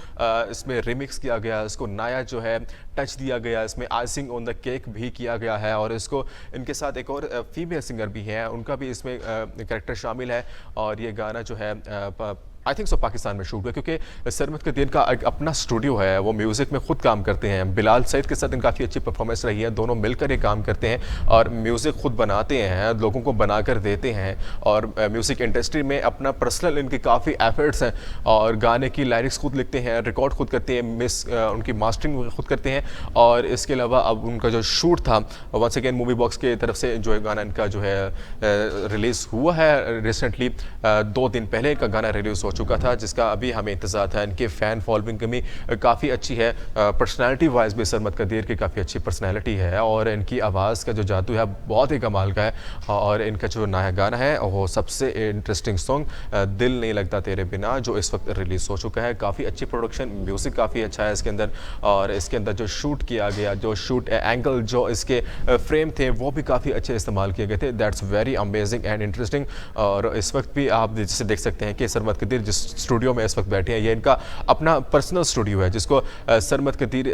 इसमें रिमिक्स किया गया, इसको नया जो है टच दिया गया, इसमें आइसिंग ऑन द केक भी किया गया है और इसको इनके साथ एक और फीमेल सिंगर भी है, उनका भी इसमें कैरेक्टर शामिल है और ये गाना जो है आई थिंक सो पाकिस्तान में शूट हुआ क्योंकि सरमद कदीर का एक अपना स्टूडियो है, वो म्यूज़िक में खुद काम करते हैं। बिलाल सईद के साथ इनकी काफ़ी अच्छी परफॉर्मेंस रही है, दोनों मिलकर ये काम करते हैं और म्यूज़िक खुद बनाते हैं, लोगों को बनाकर देते हैं और म्यूज़िक इंडस्ट्री में अपना पर्सनल इनकी काफ़ी एफर्ट्स हैं और गाने की लिरिक्स खुद लिखते हैं, रिकॉर्ड खुद करते हैं, उनकी मास्टरिंग खुद करते हैं और इसके अलावा अब उनका जो शूट था वंस अगेन मूवी बॉक्स की तरफ से जो है गाना इनका जो है रिलीज़ हुआ है रिसेंटली, 2 दिन पहले इनका गाना रिलीज़ हो चुका था जिसका अभी हमें इंतज़ार था। इनके फ़ैन फॉलोइंग भी काफ़ी अच्छी है, पर्सनालिटी वाइज भी सरमद कदीर की काफ़ी अच्छी पर्सनालिटी है और इनकी आवाज़ का जो जादू है बहुत ही कमाल का है और इनका जो नया गाना है वो सबसे इंटरेस्टिंग सॉन्ग दिल नहीं लगता तेरे बिना जो इस वक्त रिलीज़ हो चुका है। काफ़ी अच्छी प्रोडक्शन, म्यूज़िक काफ़ी अच्छा है इसके अंदर और इसके अंदर जो शूट किया गया, जो शूट एंगल, जो इसके फ्रेम थे वो भी काफ़ी अच्छे इस्तेमाल किए गए थे। That's very amazing and interesting. और इस वक्त भी आप जैसे देख सकते हैं कि सरमद कदीर जिस स्टूडियो में इस वक्त बैठे हैं, ये इनका अपना पर्सनल स्टूडियो है जिसको सरमद कदीर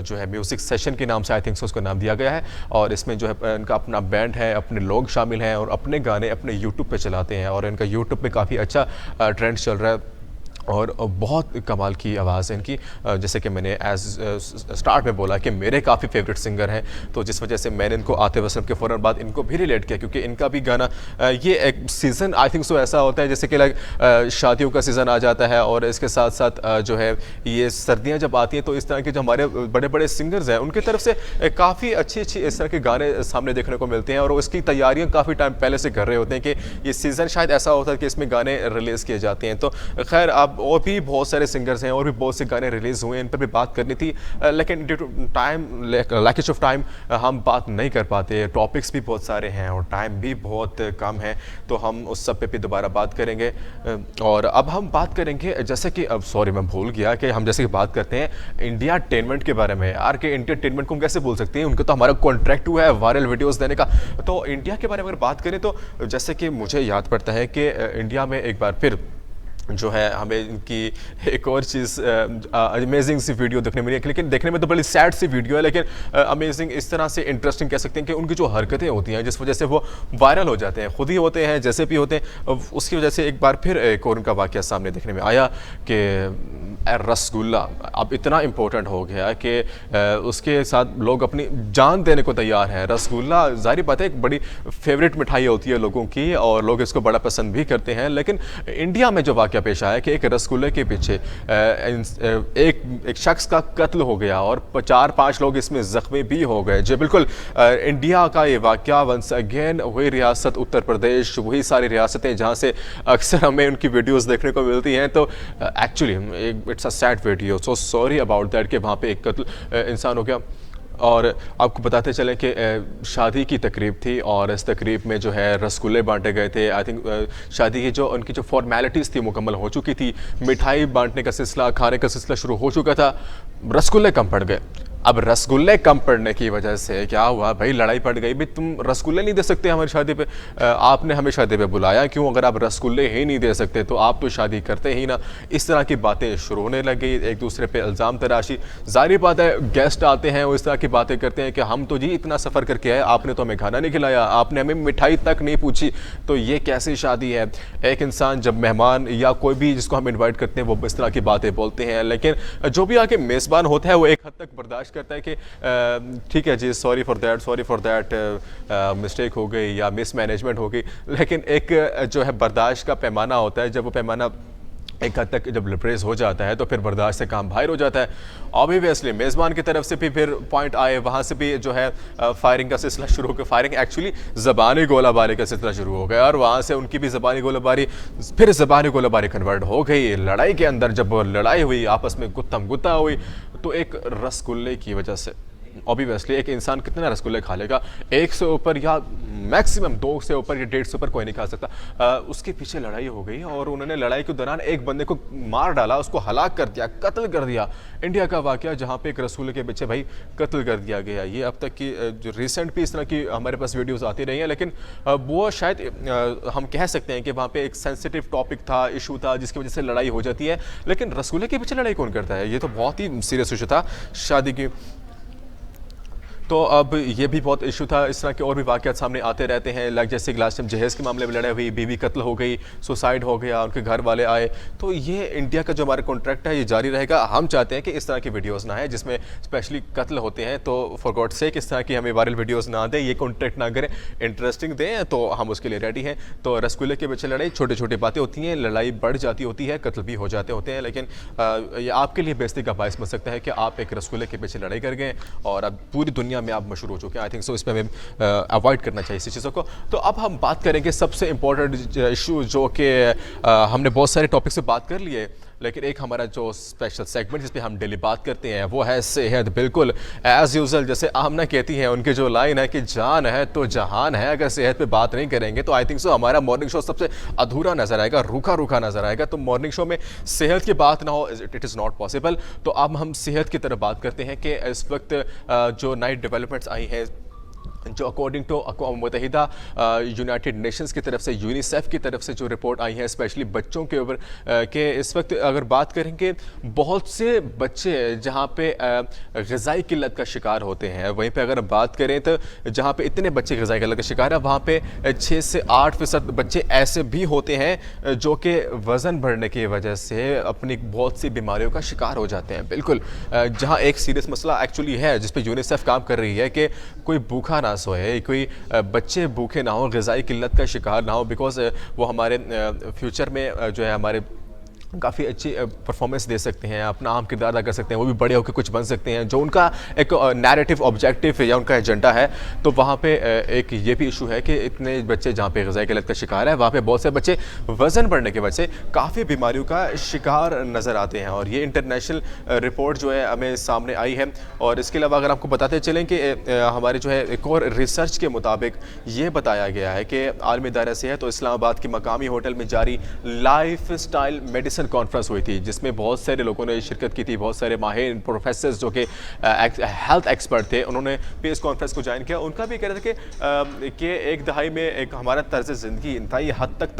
जो है म्यूज़िक सेशन के नाम से आई थिंक उसको नाम दिया गया है और इसमें जो है इनका अपना बैंड है, अपने लोग शामिल हैं और अपने गाने अपने यूट्यूब पे चलाते हैं और इनका यूट्यूब पे काफ़ी अच्छा ट्रेंड चल रहा है और बहुत कमाल की आवाज़ है इनकी। जैसे कि मैंने स्टार्ट में बोला कि मेरे काफ़ी फेवरेट सिंगर हैं, तो जिस वजह से मैंने इनको आतिफ असलम के फ़ौरन बाद इनको भी रिलेट किया क्योंकि इनका भी गाना ये एक सीज़न आई थिंक सो ऐसा होता है जैसे कि लाइक शादियों का सीज़न आ जाता है और इसके साथ साथ जो है ये सर्दियाँ जब आती हैं तो इस तरह के जो हमारे बड़े बड़े सिंगर्स हैं उनकी तरफ से काफ़ी अच्छी इस तरह के गाने सामने देखने को मिलते हैं और उसकी तैयारियाँ काफ़ी टाइम पहले से कर रहे होते हैं कि ये सीज़न शायद ऐसा होता है कि इसमें गाने रिलीज़ किए जाते हैं। तो खैर आप और भी बहुत सारे सिंगर्स हैं और भी बहुत से गाने रिलीज़ हुए हैं, इन पर भी बात करनी थी लेकिन due to time, lackage of time हम बात नहीं कर पाते। टॉपिक्स भी बहुत सारे हैं और टाइम भी बहुत कम है, तो हम उस सब पे भी दोबारा बात करेंगे। और अब हम बात करेंगे जैसे कि अब सॉरी मैं भूल गया कि हम जैसे कि बात करते हैं इंडिया टेनमेंट के बारे में। यार कि इंडिया टेनमेंट को हम कैसे बोल सकते हैं, उनको तो हमारा कॉन्ट्रैक्ट हुआ है वायरल वीडियोज़ देने का। तो इंडिया के बारे में अगर बात करें तो जैसे कि मुझे याद पड़ता है कि इंडिया में एक बार फिर जो है हमें इनकी एक और चीज़ अमेजिंग सी वीडियो देखने मिली, लेकिन देखने में तो बड़ी सैड सी वीडियो है लेकिन अमेजिंग इस तरह से इंटरेस्टिंग कह सकते हैं कि उनकी जो हरकतें होती हैं जिस वजह से वो वायरल हो जाते हैं, खुद ही होते हैं जैसे भी होते हैं। उसकी वजह से एक बार फिर एक और उनका वाक़या सामने देखने में आया कि रसगुल्ला अब इतना इम्पोर्टेंट हो गया कि उसके साथ लोग अपनी जान देने को तैयार हैं। रसगुल्ला ज़ाहिर बात है एक बड़ी फेवरेट मिठाई होती है लोगों की और लोग इसको बड़ा पसंद भी करते हैं, लेकिन इंडिया में जो वाक़या पेश आया कि एक रसगुल्ले के पीछे एक शख्स का कत्ल हो गया और 4-5 लोग इसमें ज़ख्मी भी हो गए। जी बिल्कुल, इंडिया का ये वाक़या वंस अगेन वही रियासत उत्तर प्रदेश, वही सारी रियासतें जहाँ से अक्सर हमें उनकी वीडियोज़ देखने को मिलती हैं। तो actually it's a sad video, so sorry about that कि वहाँ पे एक कत्ल इंसान हो गया। और आपको बताते चले कि शादी की तकरीब थी और इस तकरीब में जो है रसगुल्ले बांटे गए थे। आई थिंक शादी की जो उनकी जो फॉर्मेलिटीज़ थी मुकम्मल हो चुकी थी, मिठाई बांटने का सिलसिला, खाने का सिलसिला शुरू हो चुका था। रसगुल्ले कम पड़ गए। अब रसगुल्ले कम पड़ने की वजह से क्या हुआ भाई, लड़ाई पड़ गई भाई, तुम रसगुल्ले नहीं दे सकते हमारी शादी पे, आपने हमें शादी पे बुलाया क्यों, अगर आप रसगुल्ले ही नहीं दे सकते तो आप तो शादी करते ही ना। इस तरह की बातें शुरू होने लग गई, एक दूसरे पे इल्ज़ाम तराशी। जाहिर बात है गेस्ट आते हैं वो इस तरह की बातें करते हैं कि हम तो जी इतना सफ़र करके आए, आपने तो हमें खाना नहीं खिलाया, आपने हमें मिठाई तक नहीं पूछी, तो ये कैसी शादी है। एक इंसान जब मेहमान या कोई भी जिसको हम इन्वाइट करते हैं वो इस तरह की बातें बोलते हैं, लेकिन जो भी आके मेज़बान होता है वो एक हद तक बर्दाश्त करता है कि ठीक है जी, सॉरी फॉर दैट, मिस्टेक हो गई या मिसमैनेजमेंट हो गई। लेकिन एक जो है बर्दाश्त का पैमाना होता है, जब वो पैमाना एक हद तक जब रिप्रेस हो जाता है तो फिर बर्दाश्त से काम बाहर हो जाता है। ऑब्वियसली मेज़बान की तरफ से भी फिर पॉइंट आए, वहाँ से भी जो है फायरिंग का सिलसिला शुरू हो गया। फायरिंग एक्चुअली ज़बानी गोलाबारी का सिलसिला शुरू हो गया और वहाँ से उनकी भी ज़बानी गोलाबारी फिर ज़बानी गोलाबारी कन्वर्ट हो गई लड़ाई के अंदर। जब लड़ाई हुई, आपस में गुत्थम गुत्ता हुई, तो एक रसगुल्ले की वजह से ऑब्वियसली एक इंसान कितने रसगुल्ले खा लेगा, 1 से ऊपर या मैक्सिमम 2 से ऊपर या 1.5 से ऊपर कोई नहीं खा सकता। उसके पीछे लड़ाई हो गई और उन्होंने लड़ाई के दौरान एक बंदे को मार डाला, उसको हलाक कर दिया, कत्ल कर दिया। इंडिया का वाकया जहाँ पे एक रसगुल्ले के पीछे भाई कत्ल कर दिया गया। ये अब तक की जो रिसेंट भी इस तरह की हमारे पास वीडियोस आती रही हैं, लेकिन वो शायद हम कह सकते हैं कि वहाँ पे एक सेंसिटिव टॉपिक था, इशू था, जिसकी वजह से लड़ाई हो जाती है। लेकिन रसगुल्ले के पीछे लड़ाई कौन करता है, ये तो बहुत ही सीरियस इशू था शादी की। तो अब ये भी बहुत इशू था। इस तरह के और भी वाक़यात सामने आते रहते हैं, लाइक जैसे कि लास्ट टाइम जहेज़ के मामले में लड़ाई हुई, बीवी कत्ल हो गई, सुसाइड हो गया, उनके घर वाले आए। तो ये इंडिया का जो हमारा कॉन्ट्रैक्ट है ये जारी रहेगा। हम चाहते हैं कि इस तरह की वीडियोज़ ना है जिसमें स्पेशली कत्ल होते हैं, तो फॉर गॉड सेक इस तरह की हमें वायरल वीडियोज़ ना दें, ये कॉन्ट्रैक्ट ना करें, इंटरेस्टिंग दें तो हम उसके लिए रेडी हैं। तो रसगुल्ले के पीछे लड़ाई, छोटी छोटी बातें होती हैं, लड़ाई बढ़ जाती होती है, कत्ल भी हो जाते होते हैं, लेकिन ये आपके लिए बेइज्जती का बायस बन सकता है कि आप एक रसगुल्ले के पीछे लड़ाई कर गए और अब पूरी दुनिया में आप मशहूर हो चुके हैं। आई थिंक सो इसमें हमें अवॉइड करना चाहिए इस चीज़ों को। तो अब हम बात करेंगे सबसे इंपॉर्टेंट इशू, जो कि हमने बहुत सारे टॉपिक से बात कर लिए, लेकिन एक हमारा जो स्पेशल सेगमेंट जिस पे हम डेली बात करते हैं वो है सेहत। बिल्कुल एज यूजुअल, जैसे आमना कहती हैं, उनकी जो लाइन है कि जान है तो जहान है, अगर सेहत पे बात नहीं करेंगे तो आई थिंक सो हमारा मॉर्निंग शो सबसे अधूरा नजर आएगा, रूखा रूखा नजर आएगा। तो मॉर्निंग शो में सेहत की बात ना हो, इट इज़ नॉट पॉसिबल। तो अब हम सेहत की तरफ बात करते हैं कि इस वक्त जो नई डेवलपमेंट्स आई हैं, जो अकॉर्डिंग टू मुत्तहिदा यूनाइटेड नेशंस की तरफ से, यूनिसेफ की तरफ से जो रिपोर्ट आई है स्पेशली बच्चों के ऊपर, कि इस वक्त अगर बात करेंगे बहुत से बच्चे जहाँ पे ग़िज़ाई किल्लत का शिकार होते हैं, वहीं पे अगर बात करें तो जहाँ पे इतने बच्चे ग़िज़ाई किल्लत का शिकार है, वहाँ पे 6 से 8% बच्चे ऐसे भी होते हैं जो कि वज़न बढ़ने की वजह से अपनी बहुत सी बीमारियों का शिकार हो जाते हैं। बिल्कुल जहाँ एक सीरियस मसला एक्चुअली है जिस पर यूनिसेफ काम कर रही है कि कोई भूखा ना सोए, कोई बच्चे भूखे ना हो, ग़िज़ाई किल्लत का शिकार ना हो, बिकॉज वो हमारे फ्यूचर में जो है हमारे काफ़ी अच्छी परफॉर्मेंस दे सकते हैं, अपना अहम किरदार अदा कर सकते हैं, वो भी बड़े होकर कुछ बन सकते हैं, जो उनका एक नैरेटिव ऑब्जेक्टिव या उनका एजेंडा है। तो वहाँ पे एक ये भी इशू है कि इतने बच्चे जहाँ पे ग़िज़ाई किल्लत का शिकार है, वहाँ पे बहुत से बच्चे वज़न बढ़ने की वजह से काफ़ी बीमारियों का शिकार नज़र आते हैं। और ये इंटरनेशनल रिपोर्ट जो है हमें सामने आई है। और इसके अलावा अगर आपको बताते चलें कि हमारे जो है एक और रिसर्च के मुताबिक ये बताया गया है कि आलमी इदारा सेहत तो इस्लामाबाद की मकामी होटल में जारी लाइफ स्टाइल मेडिसिन कॉन्फ्रेंस हुई थी, जिसमें बहुत सारे लोगों ने शिरकत की थी, बहुत सारे माहिर प्रोफेसर्स जो कि हेल्थ एक्सपर्ट थे, उन्होंने भी इस कॉन्फ्रेंस को ज्वाइन किया। उनका भी कह रहे थे कि एक दहाई में एक हमारा तर्ज ज़िंदगी इंतहाई हद तक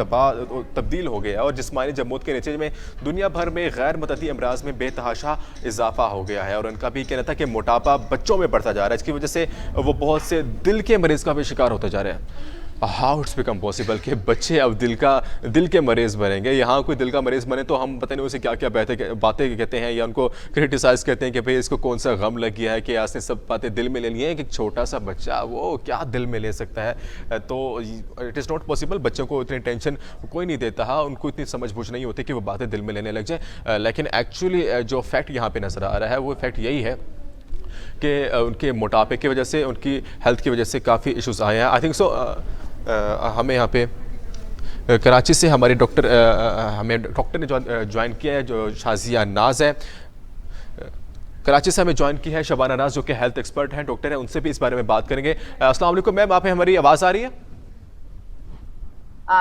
तब्दील हो गया और जिस्मानी जमूत के नतीजे में दुनिया भर में गैर मुतअद्दी अमराज में बेतहाशा इजाफा हो गया है। और उनका भी कहना था कि मोटापा बच्चों में बढ़ता जा रहा है, इसकी वजह से वो बहुत से दिल के मरीज़ का भी शिकार होते जा रहे हैं। हाउ इट्स बिकम पॉसिबल कि बच्चे अब दिल के मरीज़ बनेंगे। यहाँ कोई दिल का मरीज़ बने तो हम पता नहीं उसे क्या क्या बातें कहते हैं या उनको क्रिटिसाइज़ करते हैं कि भाई इसको कौन सा गम लग गया है कि आज ने सब बातें दिल में ले ली हैं, कि छोटा सा बच्चा वो क्या दिल में ले सकता है। तो इट इज़ नॉट पॉसिबल। बच्चों को इतनी टेंशन कोई नहीं देता है, उनको इतनी समझ बूझ नहीं होती कि वो बातें दिल में लेने लग जाए। लेकिन एक्चुअली जो फैक्ट यहाँ पर नज़र आ रहा है वो फैक्ट यही है कि उनके मोटापे की वजह से, उनकी हेल्थ की वजह से काफ़ी इशूज़ आए हैं। आई थिंक सो हमें यहाँ पे कराची से हमारे हमें डॉक्टर ने ज्वाइन किया है, जो शाजिया नाज है, कराची से हमें ज्वाइन की है शबाना नाज, जो कि हेल्थ एक्सपर्ट हैं, डॉक्टर हैं, उनसे भी इस बारे में बात करेंगे। अस्सलाम वालेकुम मैम, आप हमारी आवाज़ आ रही है?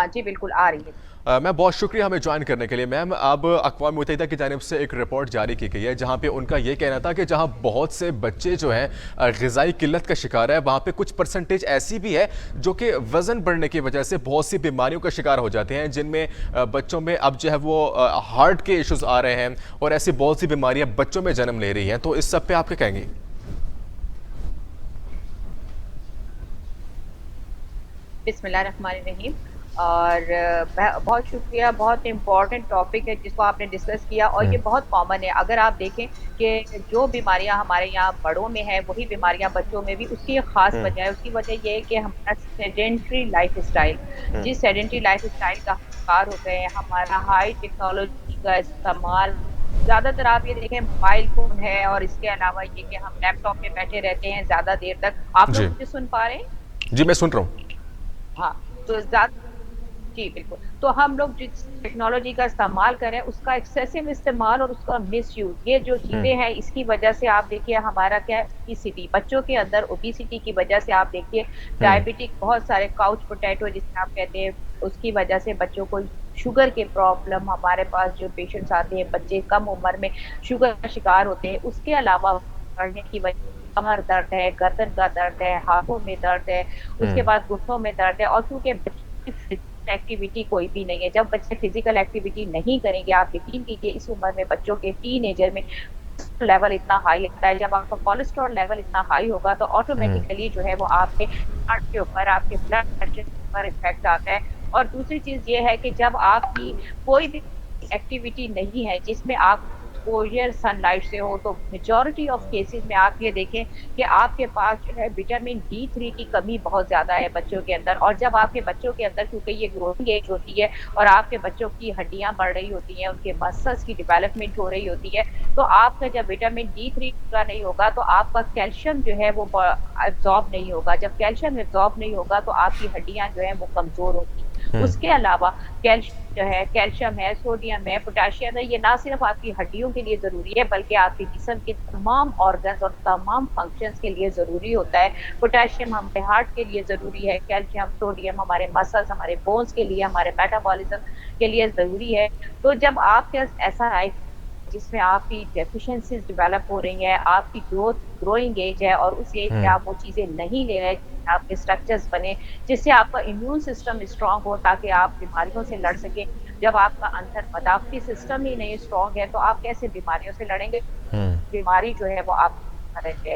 जी बिल्कुल आ रही है। मैम बहुत शुक्रिया हमें ज्वाइन करने के लिए। मैम अब अक़वाम मुत्तहिदा की जानिब से एक रिपोर्ट जारी की गई है जहाँ पे उनका ये कहना था कि जहाँ बहुत से बच्चे जो हैं ग़िज़ाई किल्लत का शिकार है, वहाँ पे कुछ परसेंटेज ऐसी भी है जो कि वज़न बढ़ने की वजह से बहुत सी बीमारियों का शिकार हो जाते हैं, जिनमें बच्चों में अब जो है वो हार्ट के इश्यूज़ आ रहे हैं और ऐसी बहुत सी बीमारियाँ बच्चों में जन्म ले रही हैं। तो इस सब पे आप क्या कहेंगे? बिस्मिल्लाहिर्रहमानिर्रहीम। और बहुत शुक्रिया, बहुत इम्पोर्टेंट टॉपिक है जिसको आपने डिस्कस किया और ये बहुत कॉमन है। अगर आप देखें कि जो बीमारियां हमारे यहाँ बड़ों में है वही बीमारियां बच्चों में भी, उसकी एक खास वजह है। उसकी वजह ये है कि हमारा सेडेंट्री लाइफ स्टाइल, जिस सेडेंट्री लाइफ स्टाइल का शिकार हो गए हैं, हमारा हाई टेक्नोलॉजी का इस्तेमाल, ज्यादातर आप ये देखें मोबाइल फोन है और इसके अलावा ये कि हम लैपटॉप पे बैठे रहते हैं ज्यादा देर तक। आप लोग जी मुझे सुन पा रहे हैं? जी, मैं सुन रहा हूँ। हाँ, तो ज़्यादा जी, बिल्कुल। तो हम लोग जिस टेक्नोलॉजी का इस्तेमाल करें, उसका एक्सेसिव इस्तेमाल और उसका मिसयूज़, ये जो चीज़ें हैं, इसकी वजह से आप देखिए हमारा क्या है, ओबेसिटी, बच्चों के अंदर ओबेसिटी की वजह से आप देखिए डायबिटिक, बहुत सारे काउच पोटैटो जिसे आप कहते हैं, उसकी वजह से बच्चों को शुगर के प्रॉब्लम, हमारे पास जो पेशेंट्स आते हैं, बच्चे कम उम्र में शुगर का शिकार होते हैं। उसके अलावा बढ़ने की वजह कमर दर्द है, गर्दन का दर्द है, हाथों में दर्द है, उसके बाद घुटनों में दर्द है। और क्योंकि बच्चे फिजिकल एक्टिविटी कोई भी नहीं है, जब बच्चे फिजिकल एक्टिविटी नहीं करेंगे, आप यकीन कीजिए इस उम्र में बच्चों के टीनेजर में लेवल इतना हाई लगता है। जब आपका कोलेस्ट्रॉल लेवल इतना हाई होगा तो ऑटोमेटिकली जो है वो आपके हार्ट के ऊपर, आपके ब्लड प्रेशर के ऊपर इफेक्ट आता है। और दूसरी चीज ये है कि जब आपकी कोई भी एक्टिविटी नहीं है जिसमें आप एक्सपोजर सनलाइट से हो, तो मेजॉरिटी ऑफ केसेस में आप ये देखें कि आपके पास जो है विटामिन D3 की कमी बहुत ज़्यादा है बच्चों के अंदर। और जब आपके बच्चों के अंदर, क्योंकि ये ग्रोइंग एज होती है और आपके बच्चों की हड्डियां बढ़ रही होती हैं, उनके मसल्स की डेवलपमेंट हो रही होती है, तो आपका जब विटामिन D3 पूरा नहीं होगा तो आपका कैल्शियम जो है वो एब्जॉर्ब नहीं होगा। जब कैल्शियम एब्जॉर्ब नहीं होगा तो आपकी हड्डियां जो है वो कमजोर होगी। उसके अलावा कैल्शियम है, सोडियम है, पोटेशियम है, ये ना सिर्फ आपकी हड्डियों के लिए जरूरी है बल्कि आपके जिस्म के तमाम ऑर्गन्स और तमाम फंक्शंस के लिए जरूरी होता है। पोटेशियम हमारे हार्ट के लिए जरूरी है, कैल्शियम, सोडियम हमारे मसल्स, हमारे बोन्स के लिए, हमारे मेटाबॉलिज्म के लिए जरूरी है। तो जब आपके ऐसा लाइफ जिसमें आपकी डेफिशिएंसीज डेवलप हो रही हैं, आपकी ग्रोइंग एज है और उस एज में आप वो चीज़ें नहीं ले रहे, आपके स्ट्रक्चर्स बने जिससे आपका इम्यून सिस्टम स्ट्रांग हो ताकि आप बीमारियों से लड़ सकें। जब आपका अंदर मदाफ़ी सिस्टम ही नहीं स्ट्रांग है तो आप कैसे बीमारियों से लड़ेंगे? बीमारी जो है वो आप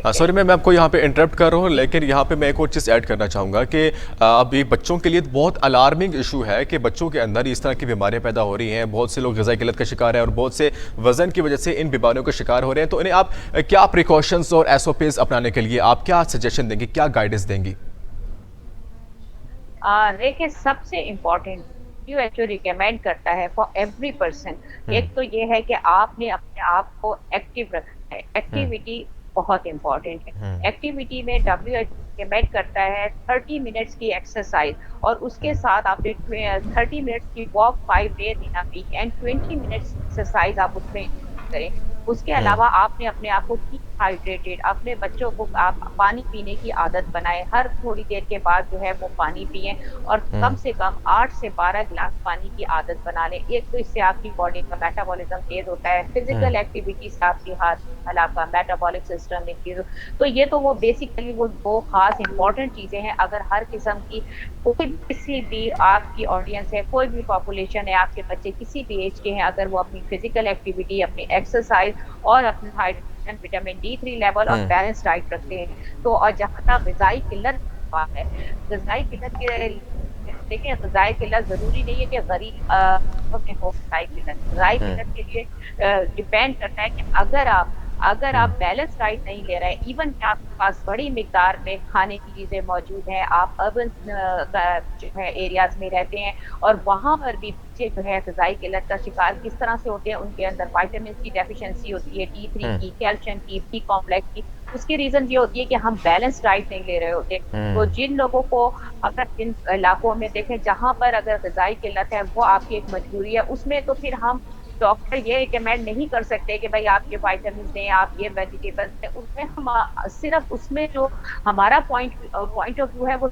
सॉरी मैं आपको यहाँ पे इंटरप्ट कर रहा हूँ, लेकिन यहाँ पे मैं एक और चीज़ ऐड करना चाहूँगा कि अभी बच्चों के लिए बहुत अलार्मिंग इशू है कि बच्चों के अंदर इस तरह की बीमारियाँ पैदा हो रही हैं। बहुत से लोग ग़िज़ाई किल्लत का शिकार हैं और बहुत से वज़न की वजह से इन बीमारियों का शिकार हो रहे हैं। तो इन्हें आप क्या प्रिकॉशंस और SOPs अपनाने के लिए आप क्या सजेशन देंगी, क्या गाइडेंस देंगी? देखिए, सबसे इम्पोर्टेंट WHO रिकमेंड करता है फॉर एवरी पर्सन, एक तो ये है कि आपने अपने आप को एक्टिव रखना है। एक्टिविटी बहुत इम्पोर्टेंट है। एक्टिविटी में WHO रिकमेंड करता है 30 मिनट्स की एक्सरसाइज और उसके साथ आपने 30 मिनट्स की walk 5 days in a week and 20 minutes exercise आप उसमें करें। उसके अलावा आपने अपने आप को कीप हाइड्रेटेड, अपने बच्चों को आप पानी पीने की आदत बनाएं। हर थोड़ी देर के बाद जो है वो पानी पिएं और कम से कम 8 से 12 गिलास पानी की आदत बना लें। एक तो इससे आपकी बॉडी का मेटाबॉलिज्म तेज होता है, फिजिकल एक्टिविटी से आपकी आपका मेटाबॉलिक सिस्टम इंक्रीज। तो ये तो वो बेसिकली वो खास इंपॉर्टेंट चीजें हैं। अगर हर किस्म की कोई किसी भी आपकी ऑडियंस है, कोई भी पॉपुलेशन है, आपके बच्चे किसी भी एज के हैं, अगर वो अपनी फिजिकल एक्टिविटी, अपनी एक्सरसाइज और अपनी हाइड्रेशन, विटामिन D3 लेवल और बैलेंस डाइट रखते हैं तो, और जहाँ तक ग़िज़ाई किल्लत की बात है, ग़िज़ाई किल्लत के देखिए, ग़िज़ाई किल्लत ज़रूरी नहीं है कि गरीब में हो ग़िज़ाई किल्लत। ग़िज़ाई किल्लत के लिए डिपेंड करता है कि अगर आप बैलेंस डाइट नहीं ले रहे, इवन कि आपके पास बड़ी मिकदार में खाने की चीज़ें मौजूद हैं, आप अर्बन जो है एरियाज़ में रहते हैं और वहाँ पर भी बच्चे जो है ग़िज़ाई किल्लत का शिकार किस तरह से होते हैं, उनके अंदर विटामिन की डेफिशिएंसी होती है, D3 की, कैल्शियम की, B कॉम्प्लेक्स की। उसकी रीज़न ये होती है कि हम बैलेंस डाइट नहीं ले रहे होते। तो जिन लोगों को, अगर जिन इलाकों में देखें जहाँ पर अगर ग़िज़ाई किल्लत है, वो आपकी एक मजबूरी है, उसमें तो फिर हम डॉक्टर ये रिकमेंड नहीं कर सकते कि भाई आप ये विटामिन दें, आप ये वेजिटेबल्स दें। उसमें हम सिर्फ उसमें जो हमारा पॉइंट ऑफ व्यू है वो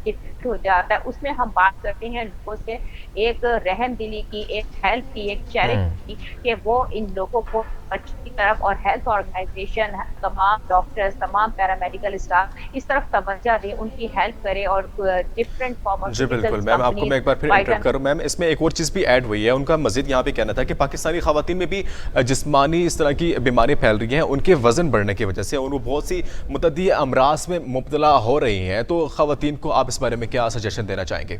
हो जाता है, उसमें हम बात करते हैं लोगों से एक रहमदिली की, एक हेल्प की, एक चैरिटी की, कि वो इन लोगों को बच्चों की तरफ और हेल्थ ऑर्गेनाइजेशन, तमाम डॉक्टर्स, तमाम पैरामेडिकल स्टाफ इस तरफ तवज्जो दे, उनकी हेल्प करे और डिफरेंट जी बिल्कुल फार्मास्यूटिकल्स मैम, आपको कंपनीज, मैं एक बार फिर इंटरप्ट विटामिन। करूं मैम, इसमें एक और चीज़ भी ऐड हुई है। उनका मजीद यहाँ पे कहना था कि पाकिस्तानी खवातीन में भी जिस्मानी इस तरह की बीमारियां फैल रही हैं उनके वज़न बढ़ने की वजह से, और वो बहुत सी मुतद्दी अमराज में मुब्तला हो रही हैं। तो खवातीन को आप इस बारे में क्या सजेशन देना चाहेंगे?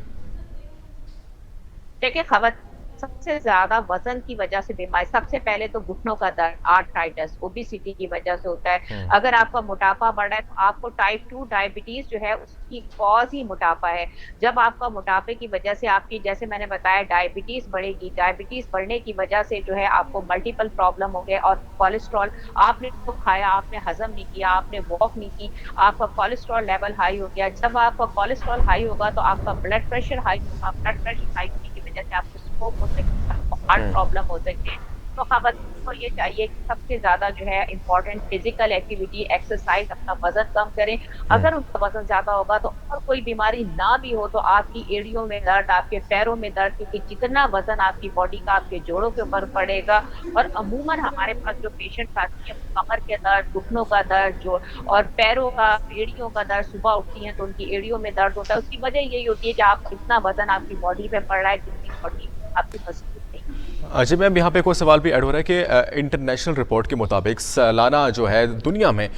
देखिए, खवत सबसे ज्यादा वजन की वजह से बीमारी, सबसे पहले तो घुटनों का दर्द, आर्थराइटिस, ओबेसिटी की वजह से होता है। अगर आपका मोटापा बढ़ा है तो आपको टाइप 2 डायबिटीज जो है उसकी कॉज ही मोटापा है। जब आपका मोटापे की वजह से आपकी, जैसे मैंने बताया, डायबिटीज बढ़ेगी, डायबिटीज बढ़ने की वजह से जो है आपको मल्टीपल प्रॉब्लम हो गए, और कोलेस्ट्रॉल, आपने जो खाया आपने हजम नहीं किया, आपने वॉक नहीं की, आपका कोलेस्ट्रॉल लेवल हाई हो गया। जब आपका कोलेस्ट्रॉल हाई होगा तो आपका ब्लड प्रेशर हाई होगा, ब्लड प्रेशर हाई होने की वजह से आपको स्ट्रोक हो सकती है, आपको हार्ट प्रॉब्लम हो सकती है। तो खवातीन को ये चाहिए कि सबसे ज्यादा जो है इम्पोर्टेंट फिजिकल एक्टिविटी, एक्सरसाइज, अपना वजन कम करें। अगर उनका वजन ज्यादा होगा तो और कोई बीमारी ना भी हो तो आपकी एड़ियों में दर्द, आपके पैरों में दर्द, क्योंकि जितना वजन आपकी बॉडी का आपके जोड़ों के ऊपर पड़ेगा, और अमूमन हमारे पास जो पेशेंट्स आती है कमर के दर्द, घुटनों का दर्द, जो और पैरों का, एड़ियों का दर्द, सुबह उठती हैं तो उनकी एड़ियों में दर्द होता है। उसकी वजह यही होती है कि आप इतना वजन आपकी बॉडी पे पड़ रहा है जितनी बॉडी आपकी मजबूत नहीं। जी मैम, यहाँ पे कोई सवाल भी ऐड हो रहा है कि इंटरनेशनल रिपोर्ट के मुताबिक सालाना जो है दुनिया में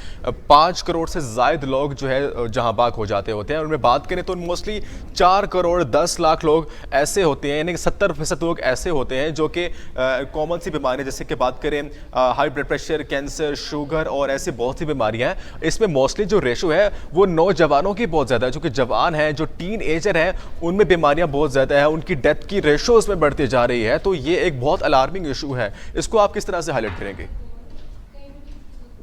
5 करोड़ से ज़ायद लोग जो है जहाँ बाग हो जाते होते हैं। उनमें बात करें तो मोस्टली 4 करोड़ 10 लाख लोग ऐसे होते हैं, यानी कि 70% लोग ऐसे होते हैं जो कि कॉमन सी बीमारियाँ, जैसे कि बात करें high blood pressure, cancer, sugar और ऐसी बहुत सी बीमारियाँ हैं। इसमें मोस्टली जो रेशो है वो नौजवानों की बहुत ज़्यादा है, जो कि जवान हैं, जो टीन एजर हैं, उनमें बीमारियाँ बहुत ज़्यादा है, उनकी डेथ की रेशो उसमें बढ़ती जा रही है। तो ये एक बहुत अलार्मिंग इशू है। इसको आप किस तरह से हाईलाइट करेंगे?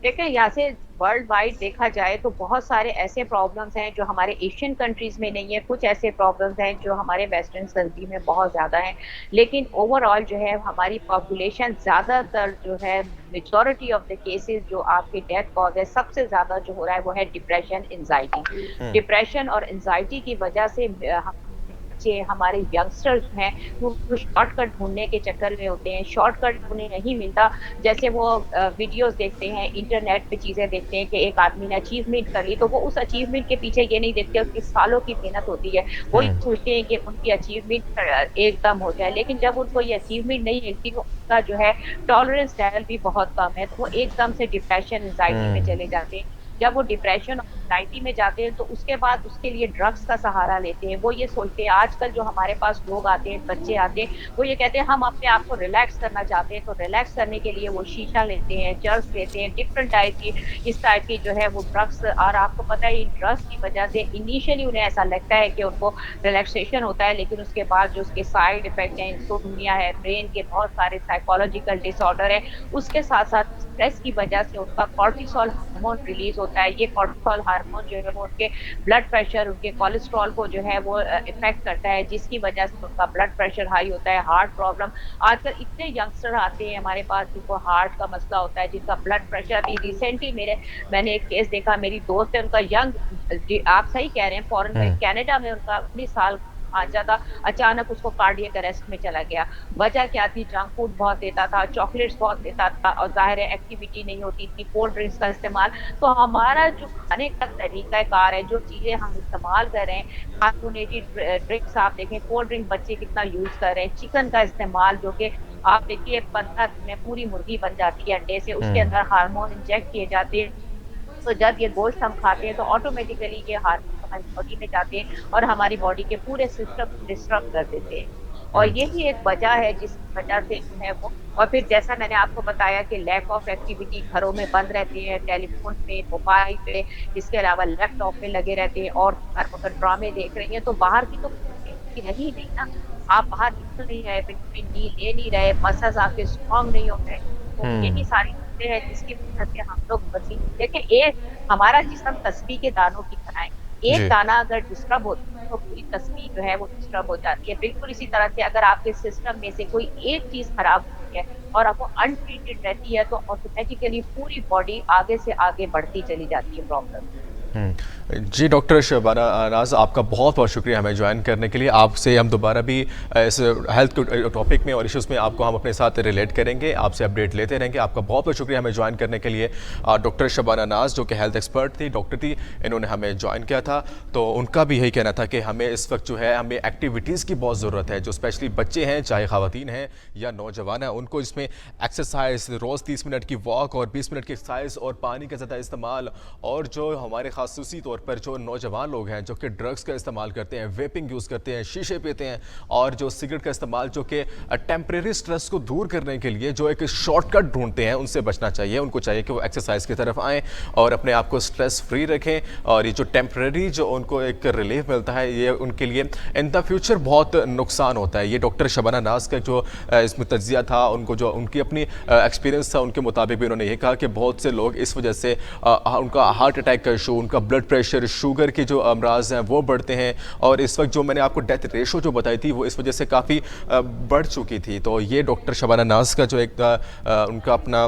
देखिए, यहाँ से वर्ल्ड वाइड देखा जाए तो बहुत सारे ऐसे प्रॉब्लम्स हैं जो हमारे एशियन कंट्रीज में नहीं है, कुछ ऐसे प्रॉब्लम्स हैं जो हमारे वेस्टर्न कंट्री में बहुत ज्यादा हैं। लेकिन ओवरऑल जो है हमारी पॉपुलेशन ज्यादातर जो है, मेजॉरिटी ऑफ द केसेस जो आपके डेथ कॉज है, सबसे ज्यादा जो हो रहा है वो है डिप्रेशन, एंजाइटी। डिप्रेशन और एंजाइटी की वजह से बच्चे, हमारे यंगस्टर्स हैं, वो शॉर्टकट ढूंढने के चक्कर में होते हैं। शॉर्टकट उन्हें नहीं मिलता। जैसे वो वीडियोस देखते हैं, इंटरनेट पे चीजें देखते हैं कि एक आदमी ने अचीवमेंट कर ली, तो वो उस अचीवमेंट के पीछे ये नहीं देखते उसकी सालों की मेहनत होती है। वो ये सोचते हैं कि उनकी अचीवमेंट एकदम हो जाए, लेकिन जब उनको ये अचीवमेंट नहीं मिलती तो उनका जो है टॉलरेंस लेवल भी बहुत कम है, तो वो एकदम से डिप्रेशन, एंजाइटी में चले जाते हैं। जब वो डिप्रेशन और एंजाइटी में जाते हैं तो उसके बाद उसके लिए ड्रग्स का सहारा लेते हैं। वो ये सोचते हैं, आजकल जो हमारे पास लोग आते हैं, बच्चे आते हैं, वो ये कहते हैं हम अपने आप को रिलैक्स करना चाहते हैं, तो रिलैक्स करने के लिए वो शीशा लेते हैं, चर्स लेते हैं, डिफरेंट टाइप की, इस टाइप की जो है वो ड्रग्स। और आपको पता है इन ड्रग्स की वजह से इनिशियली उन्हें ऐसा लगता है कि उनको रिलैक्सेशन होता है, लेकिन उसके बाद जो उसके साइड इफेक्ट हैं, इंसोम्निया है, ब्रेन के बहुत सारे साइकोलॉजिकल डिसऑर्डर है, उसके साथ साथ स्ट्रेस की वजह से उनका कॉर्टिसोल हार्मोन रिलीज होता है। ये कॉर्टिसोल हार्मोन जो है वो उनके ब्लड प्रेशर, उनके कोलेस्ट्रॉल को जो है वो इफेक्ट करता है, जिसकी वजह से उनका ब्लड प्रेशर हाई होता है, हार्ट प्रॉब्लम। आजकल इतने यंगस्टर आते हैं हमारे पास जिनको हार्ट का मसला होता है, जिनका ब्लड प्रेशर, अभी रिसेंटली मैंने एक केस देखा, मेरी दोस्त है, उनका यंग, आप सही कह रहे हैं, फॉरेन में, कनाडा में उनका 19 साल भांजा था, अचानक उसको कार्डियक अरेस्ट में चला गया। वजह क्या थी? जंक फूड बहुत देता था, चॉकलेट्स बहुत देता था, और जाहिर है एक्टिविटी नहीं होती थी, कोल्ड ड्रिंक्स का इस्तेमाल। तो हमारा जो खाने का तरीका कार है, जो चीजें हम इस्तेमाल कर रहे हैं, कार्बोनेटेड ड्रिंक्स आप देखें, कोल्ड ड्रिंक बच्चे कितना यूज कर रहे हैं, चिकन का इस्तेमाल, जो कि आप देखिए 15 दिन में पूरी मुर्गी बन जाती है अंडे से, उसके अंदर हार्मोन इंजेक्ट किए जाते हैं। तो जब ये गोश्त हम खाते हैं तो ऑटोमेटिकली ये हार्मोन हमारी बॉडी में जाते हैं और हमारी बॉडी के पूरे सिस्टम को डिस्टर्ब कर देते हैं। और यही एक वजह है जिस वजह से जो है वो, और फिर जैसा मैंने आपको बताया कि लैक ऑफ एक्टिविटी, घरों में बंद रहते हैं, टेलीफोन पे, मोबाइल पे, इसके अलावा लैपटॉप पे लगे रहते हैं, और अगर ड्रामे देख रही हैं तो बाहर की तो रही नहीं ना। आप बाहर निकल नहीं रहे, विटामिन डी ले नहीं रहे, मसल्स आपके स्ट्रॉन्ग नहीं हो रहे, तो यही सारी चीजें हैं जिसकी वजह से हम लोग वजीन। देखिए, एक हमारा जिस्म तस्बीह के दानों की तरह है, एक जी। दाना अगर डिस्टर्ब होता है तो पूरी तस्बीह जो है वो डिस्टर्ब हो जाती है। बिल्कुल इसी तरह से अगर आपके सिस्टम में से कोई एक चीज खराब होती है और आपको अनट्रीटेड रहती है तो ऑटोमेटिकली पूरी बॉडी आगे से आगे बढ़ती चली जाती है प्रॉब्लम। जी डॉक्टर शबाना नाज, आपका बहुत बहुत शुक्रिया हमें ज्वाइन करने के लिए। आपसे हम दोबारा भी इस हेल्थ टॉपिक में और इश्यूज़ में आपको हम अपने साथ रिलेट करेंगे, आपसे अपडेट लेते रहेंगे। आपका बहुत बहुत शुक्रिया हमें ज्वाइन करने के लिए। डॉक्टर शबाना नाज जो कि हेल्थ एक्सपर्ट थी, डॉक्टर थी, इन्होंने हमें ज्वाइन किया था। तो उनका भी यही कहना था कि हमें इस वक्त जो है हमें एक्टिविटीज़ की बहुत ज़रूरत है, जो स्पेशली बच्चे हैं, चाहे ख़वातीन हैं या नौजवान हैं, उनको इसमें एक्सरसाइज, रोज़ 30 मिनट की वॉक और 20 मिनट की एक्सरसाइज और पानी का ज़्यादा इस्तेमाल, और जो हमारे खासूसी तौर पर जो नौजवान लोग हैं जो कि ड्रग्स का इस्तेमाल करते हैं, वेपिंग यूज़ करते हैं, शीशे पीते हैं, और जो सिगरेट का इस्तेमाल जो कि टेम्परेरी स्ट्रेस को दूर करने के लिए जो एक शॉर्टकट ढूंढते हैं, उनसे बचना चाहिए। उनको चाहिए कि वो एक्सरसाइज की तरफ आएँ और अपने आप को स्ट्रेस फ्री रखें, और ये जो टेम्परेरी जो उनको एक रिलीफ मिलता है, ये उनके लिए इन द फ्यूचर बहुत नुकसान होता है। ये डॉक्टर शबाना नाज का जो इसमें तज्जिया था, उनको जो उनकी अपनी एक्सपीरियंस था, उनके मुताबिक भी उन्होंने ये कहा कि बहुत से लोग इस वजह से उनका हार्ट अटैक का इशू, उनका ब्लड प्रेशर, शुगर के जो अमराज हैं वो बढ़ते हैं, और इस वक्त जो मैंने आपको डेथ रेशो जो बताई थी वो इस वजह से काफ़ी बढ़ चुकी थी। तो ये डॉक्टर शबाना नाज का जो एक उनका अपना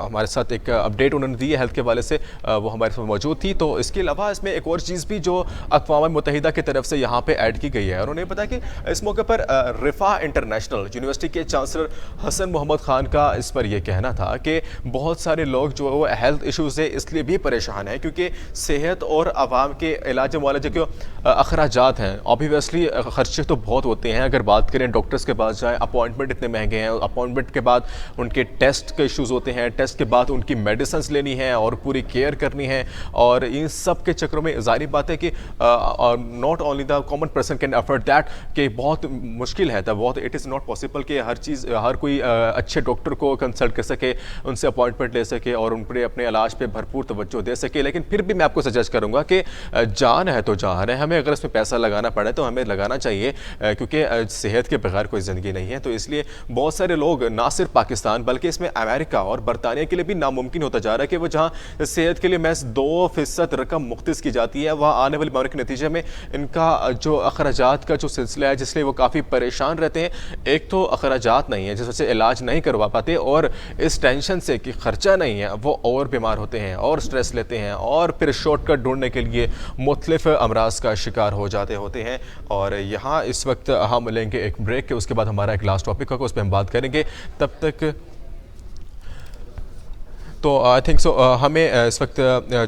हमारे साथ एक अपडेट उन्होंने दी है हेल्थ के वाले से, वो हमारे साथ मौजूद थी। तो इसके अलावा इसमें एक और चीज़ भी जो अक़वाम मुत्तहिदा की तरफ से यहाँ पे ऐड की गई है, उन्होंने बताया कि इस मौके पर रिफ़ा इंटरनेशनल यूनिवर्सिटी के चांसलर हसन मोहम्मद ख़ान का इस पर यह कहना था कि बहुत सारे लोग जो हेल्थ इशू से इसलिए भी परेशान हैं क्योंकि सेहत और आवाम के इलाज वाले जो अखराजात हैं, ऑब्वियसली खर्चे तो बहुत होते हैं। अगर बात करें डॉक्टर्स के पास जाएँ, अपॉइंटमेंट इतने महंगे हैं, अपॉइंटमेंट के बाद उनके टेस्ट के इश्यूज़ होते हैं, टेस्ट के बाद उनकी मेडिसिन लेनी है और पूरी केयर करनी है, और इन सब के चक्करों में ज़ाहिर बात है कि not only the common person can afford that, कि बहुत मुश्किल है, बहुत इट इज़ नॉट पॉसिबल कि हर चीज़ हर कोई अच्छे डॉक्टर को कंसल्ट कर सके, उनसे अपॉइंटमेंट ले सके और उन पर अपने इलाज पे भरपूर तवज्जो दे सके। लेकिन फिर भी मैं आपको सजेस्ट करूँगा कि जान है तो जान है, हमें अगर इसमें पैसा लगाना पड़े तो हमें लगाना चाहिए, क्योंकि सेहत के बगैर कोई ज़िंदगी नहीं है। तो इसलिए बहुत सारे लोग ना सिर्फ पाकिस्तान बल्कि इसमें अमेरिका और बरतानिया के लिए भी नामुमकिन होता जा रहा है कि वो जहाँ सेहत के लिए महज 2% रकम मुख्तस की जाती है, वहाँ आने वाले मामले के नतीजे में इनका जो अखराजात का जो सिलसिला है, जिसलिए वो काफ़ी परेशान रहते हैं। एक तो अखराजात नहीं है जिस वजह से इलाज नहीं करवा पाते, और इस टेंशन से कि खर्चा नहीं है वो और बीमार होते हैं और स्ट्रेस लेते हैं, और फिर शॉर्टकट ढूंढने के लिए मुख्तलिफ अमराज का शिकार हो जाते होते हैं। और यहाँ इस वक्त हम लेंगे एक ब्रेक के, उसके बाद हमारा एक लास्ट टॉपिक होगा, उस पर हम बात करेंगे। तब तक तो आई थिंक सो हमें इस वक्त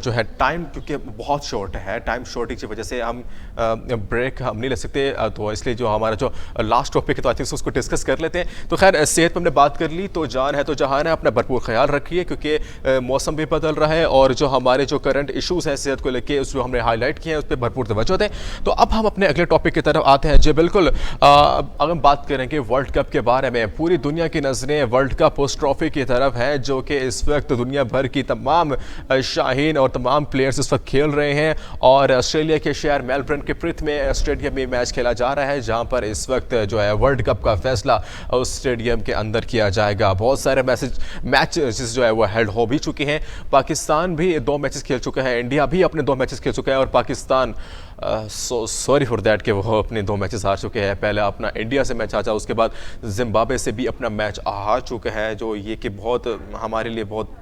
जो है टाइम, क्योंकि बहुत शॉर्ट है, टाइम शॉर्टेज की वजह से हम ब्रेक हम नहीं ले सकते, तो इसलिए जो हमारा जो लास्ट टॉपिक है तो आई थिंक सो उसको डिस्कस कर लेते हैं। तो खैर सेहत पर हमने बात कर ली, तो जान है तो जहान है, अपना भरपूर ख्याल रखिए क्योंकि मौसम भी बदल रहा है, और जो हमारे जो करंट इशूज़ हैं सेहत को लेके उसको हमने हाईलाइट किए हैं, उस पर भरपूर तवज्जो दें। तो अब हम अपने अगले टॉपिक की तरफ आते हैं। जी बिल्कुल, अगर हम बात करेंगे वर्ल्ड कप के बारे में, पूरी दुनिया की नज़रें वर्ल्ड कप उस ट्रॉफी की तरफ हैं जो कि इस वक्त दुनिया भर की तमाम शाहीन और तमाम प्लेयर्स इस वक्त खेल रहे हैं, और ऑस्ट्रेलिया के शहर मेलबर्न के पृथ में स्टेडियम में मैच खेला जा रहा है, जहां पर इस वक्त जो है वर्ल्ड कप का फैसला उस स्टेडियम के अंदर किया जाएगा। बहुत सारे मैचेस जो है वो हेल्ड हो भी चुके हैं। पाकिस्तान भी 2 मैचेस खेल चुका है, इंडिया भी अपने 2 मैचेस खेल चुका है, और पाकिस्तान सॉरी फॉर दैट कि वो अपने 2 मैचेस हार चुके हैं। पहले अपना इंडिया से मैच हारा, उसके बाद जिम्बाब्वे से भी अपना मैच हार चुका है, जो ये कि बहुत हमारे लिए बहुत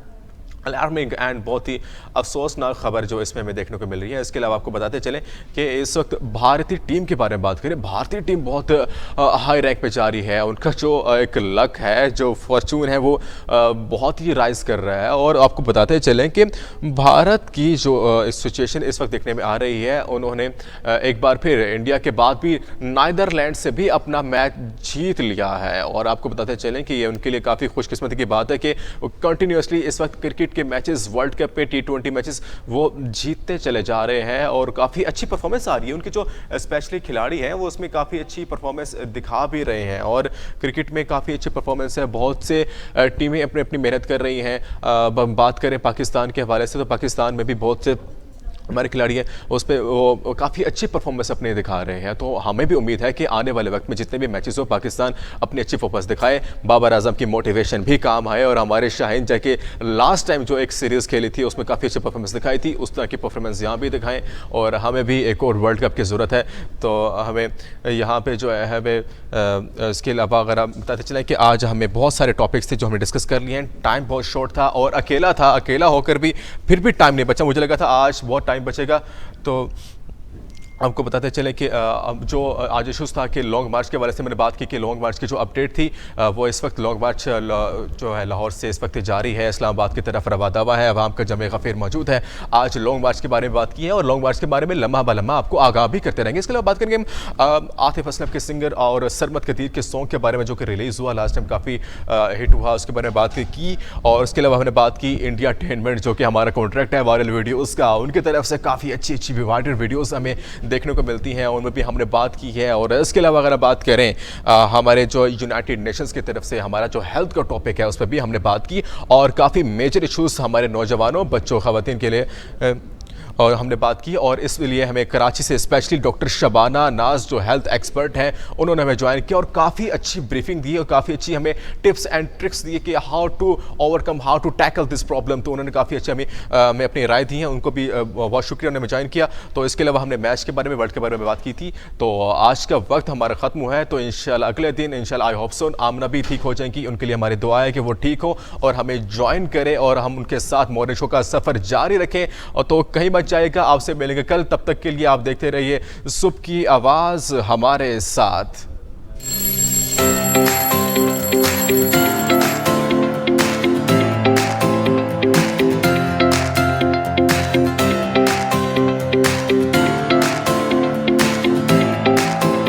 अलार्मिंग एंड बहुत ही अफसोसनाक खबर जो इसमें हमें देखने को मिल रही है। इसके अलावा आपको बताते चलें कि इस वक्त भारतीय टीम के बारे में बात करें, भारतीय टीम बहुत हाई रैंक पे जा रही है। उनका जो एक लक है, जो फॉर्चून है, वो बहुत ही राइज कर रहा है। और आपको बताते चलें कि भारत की जो सिचुएशन इस वक्त देखने में आ रही है, उन्होंने एक बार फिर इंडिया के बाद भी नीदरलैंड से भी अपना मैच जीत लिया है। और आपको बताते चलें कि ये उनके लिए काफ़ी खुशकिस्मती की बात है कि कंटिन्यूसली इस वक्त क्रिकेट के मैचेस, वर्ल्ड कप पे T20 मैचेस वो जीतते चले जा रहे हैं, और काफ़ी अच्छी परफॉर्मेंस आ रही है। उनके जो स्पेशली खिलाड़ी हैं वो उसमें काफ़ी अच्छी परफॉर्मेंस दिखा भी रहे हैं, और क्रिकेट में काफ़ी अच्छी परफॉर्मेंस है। बहुत से टीमें अपनी अपनी मेहनत कर रही हैं। बात करें पाकिस्तान के हवाले से, तो पाकिस्तान में भी बहुत से हमारे खिलाड़ी हैं, उस पर वो काफ़ी अच्छी परफॉर्मेंस अपने दिखा रहे हैं। तो हमें भी उम्मीद है कि आने वाले वक्त में जितने भी मैचेस हो, पाकिस्तान अपनी अच्छी परफॉर्मेंस दिखाए, बाबर आजम की मोटिवेशन भी काम आए, और हमारे शाहीन जाके लास्ट टाइम जो एक सीरीज़ खेली थी उसमें काफ़ी अच्छी परफॉर्मेंस दिखाई थी, उस तरह की परफॉर्मेंस यहाँ भी दिखाएँ। और हमें भी एक और वर्ल्ड कप की ज़रूरत है। तो हमें यहाँ पर जो है हमें इसके अलावा अगर आप बताते चलें कि आज हमें बहुत सारे टॉपिक्स थे जो हमने डिस्कस कर लिए हैं। टाइम बहुत शॉर्ट था, और अकेला होकर भी फिर भी टाइम नहीं बचा। मुझे लगा था आज बहुत टाइम टाइम बचेगा तो आपको बताते चलें कि अब जो आज इशूज़ था कि लॉन्ग मार्च के बारे से मैंने बात की कि लॉन्ग मार्च की जो अपडेट थी वो इस वक्त लॉन्ग मार्च जो है लाहौर से इस वक्त जारी है, इस्लामाबाद की तरफ रवा दवा है, अवाम का जमे गफ़ीर मौजूद है। आज लॉन्ग मार्च के बारे में बात की है और लॉन्ग मार्च के बारे में लम्हा ब लम्हा आपको आगाह भी करते रहेंगे। इसके अलावा बात करेंगे हम आतिफ असलम के सिंगर और सरमद कदीर के सॉन्ग के बारे में जो कि रिलीज़ हुआ लास्ट टाइम, काफ़ी हिट हुआ, उसके बारे में बात की। और उसके अलावा हमने बात की इंडिया टेनमेंट जो कि हमारा कॉन्ट्रैक्ट है वायरल वीडियोज़ का, उनकी तरफ से काफ़ी अच्छी अच्छी वायरल वीडियोज़ हमें देखने को मिलती हैं, उनमें भी हमने बात की है। और इसके अलावा अगर बात करें हमारे जो यूनाइटेड नेशंस की तरफ से हमारा जो हेल्थ का टॉपिक है उस पर भी हमने बात की और काफ़ी मेजर इशूज़ हमारे नौजवानों, बच्चों, ख़वातीन के लिए और हमने बात की। और इसलिए हमें कराची से स्पेशली डॉक्टर शबाना नाज जो हेल्थ एक्सपर्ट हैं उन्होंने हमें ज्वाइन किया और काफ़ी अच्छी ब्रीफिंग दी और काफ़ी अच्छी हमें टिप्स एंड ट्रिक्स दिए कि how to overcome, how to tackle this problem. तो उन्होंने काफ़ी अच्छी हमें अपनी राय दी है, उनको भी बहुत शुक्रिया, उन्होंने ज्वाइन किया। तो इसके अलावा हमने मैच के बारे में, वर्ल्ड के बारे में बात की थी। तो आज का वक्त हमारा ख़त्म हुआ है, तो इंशाल्लाह अगले दिन इंशाल्लाह आई होप सो आमना भी ठीक हो जाएंगी, उनके लिए हमारी दुआ है कि वो ठीक हो और हमें ज्वाइन करें और हम उनके साथ मॉर्निंग शो का सफ़र जारी रखें। और तो कहीं मत जाएगा, आपसे मिलेंगे कल, तब तक के लिए आप देखते रहिए सुबह की आवाज़ हमारे साथ।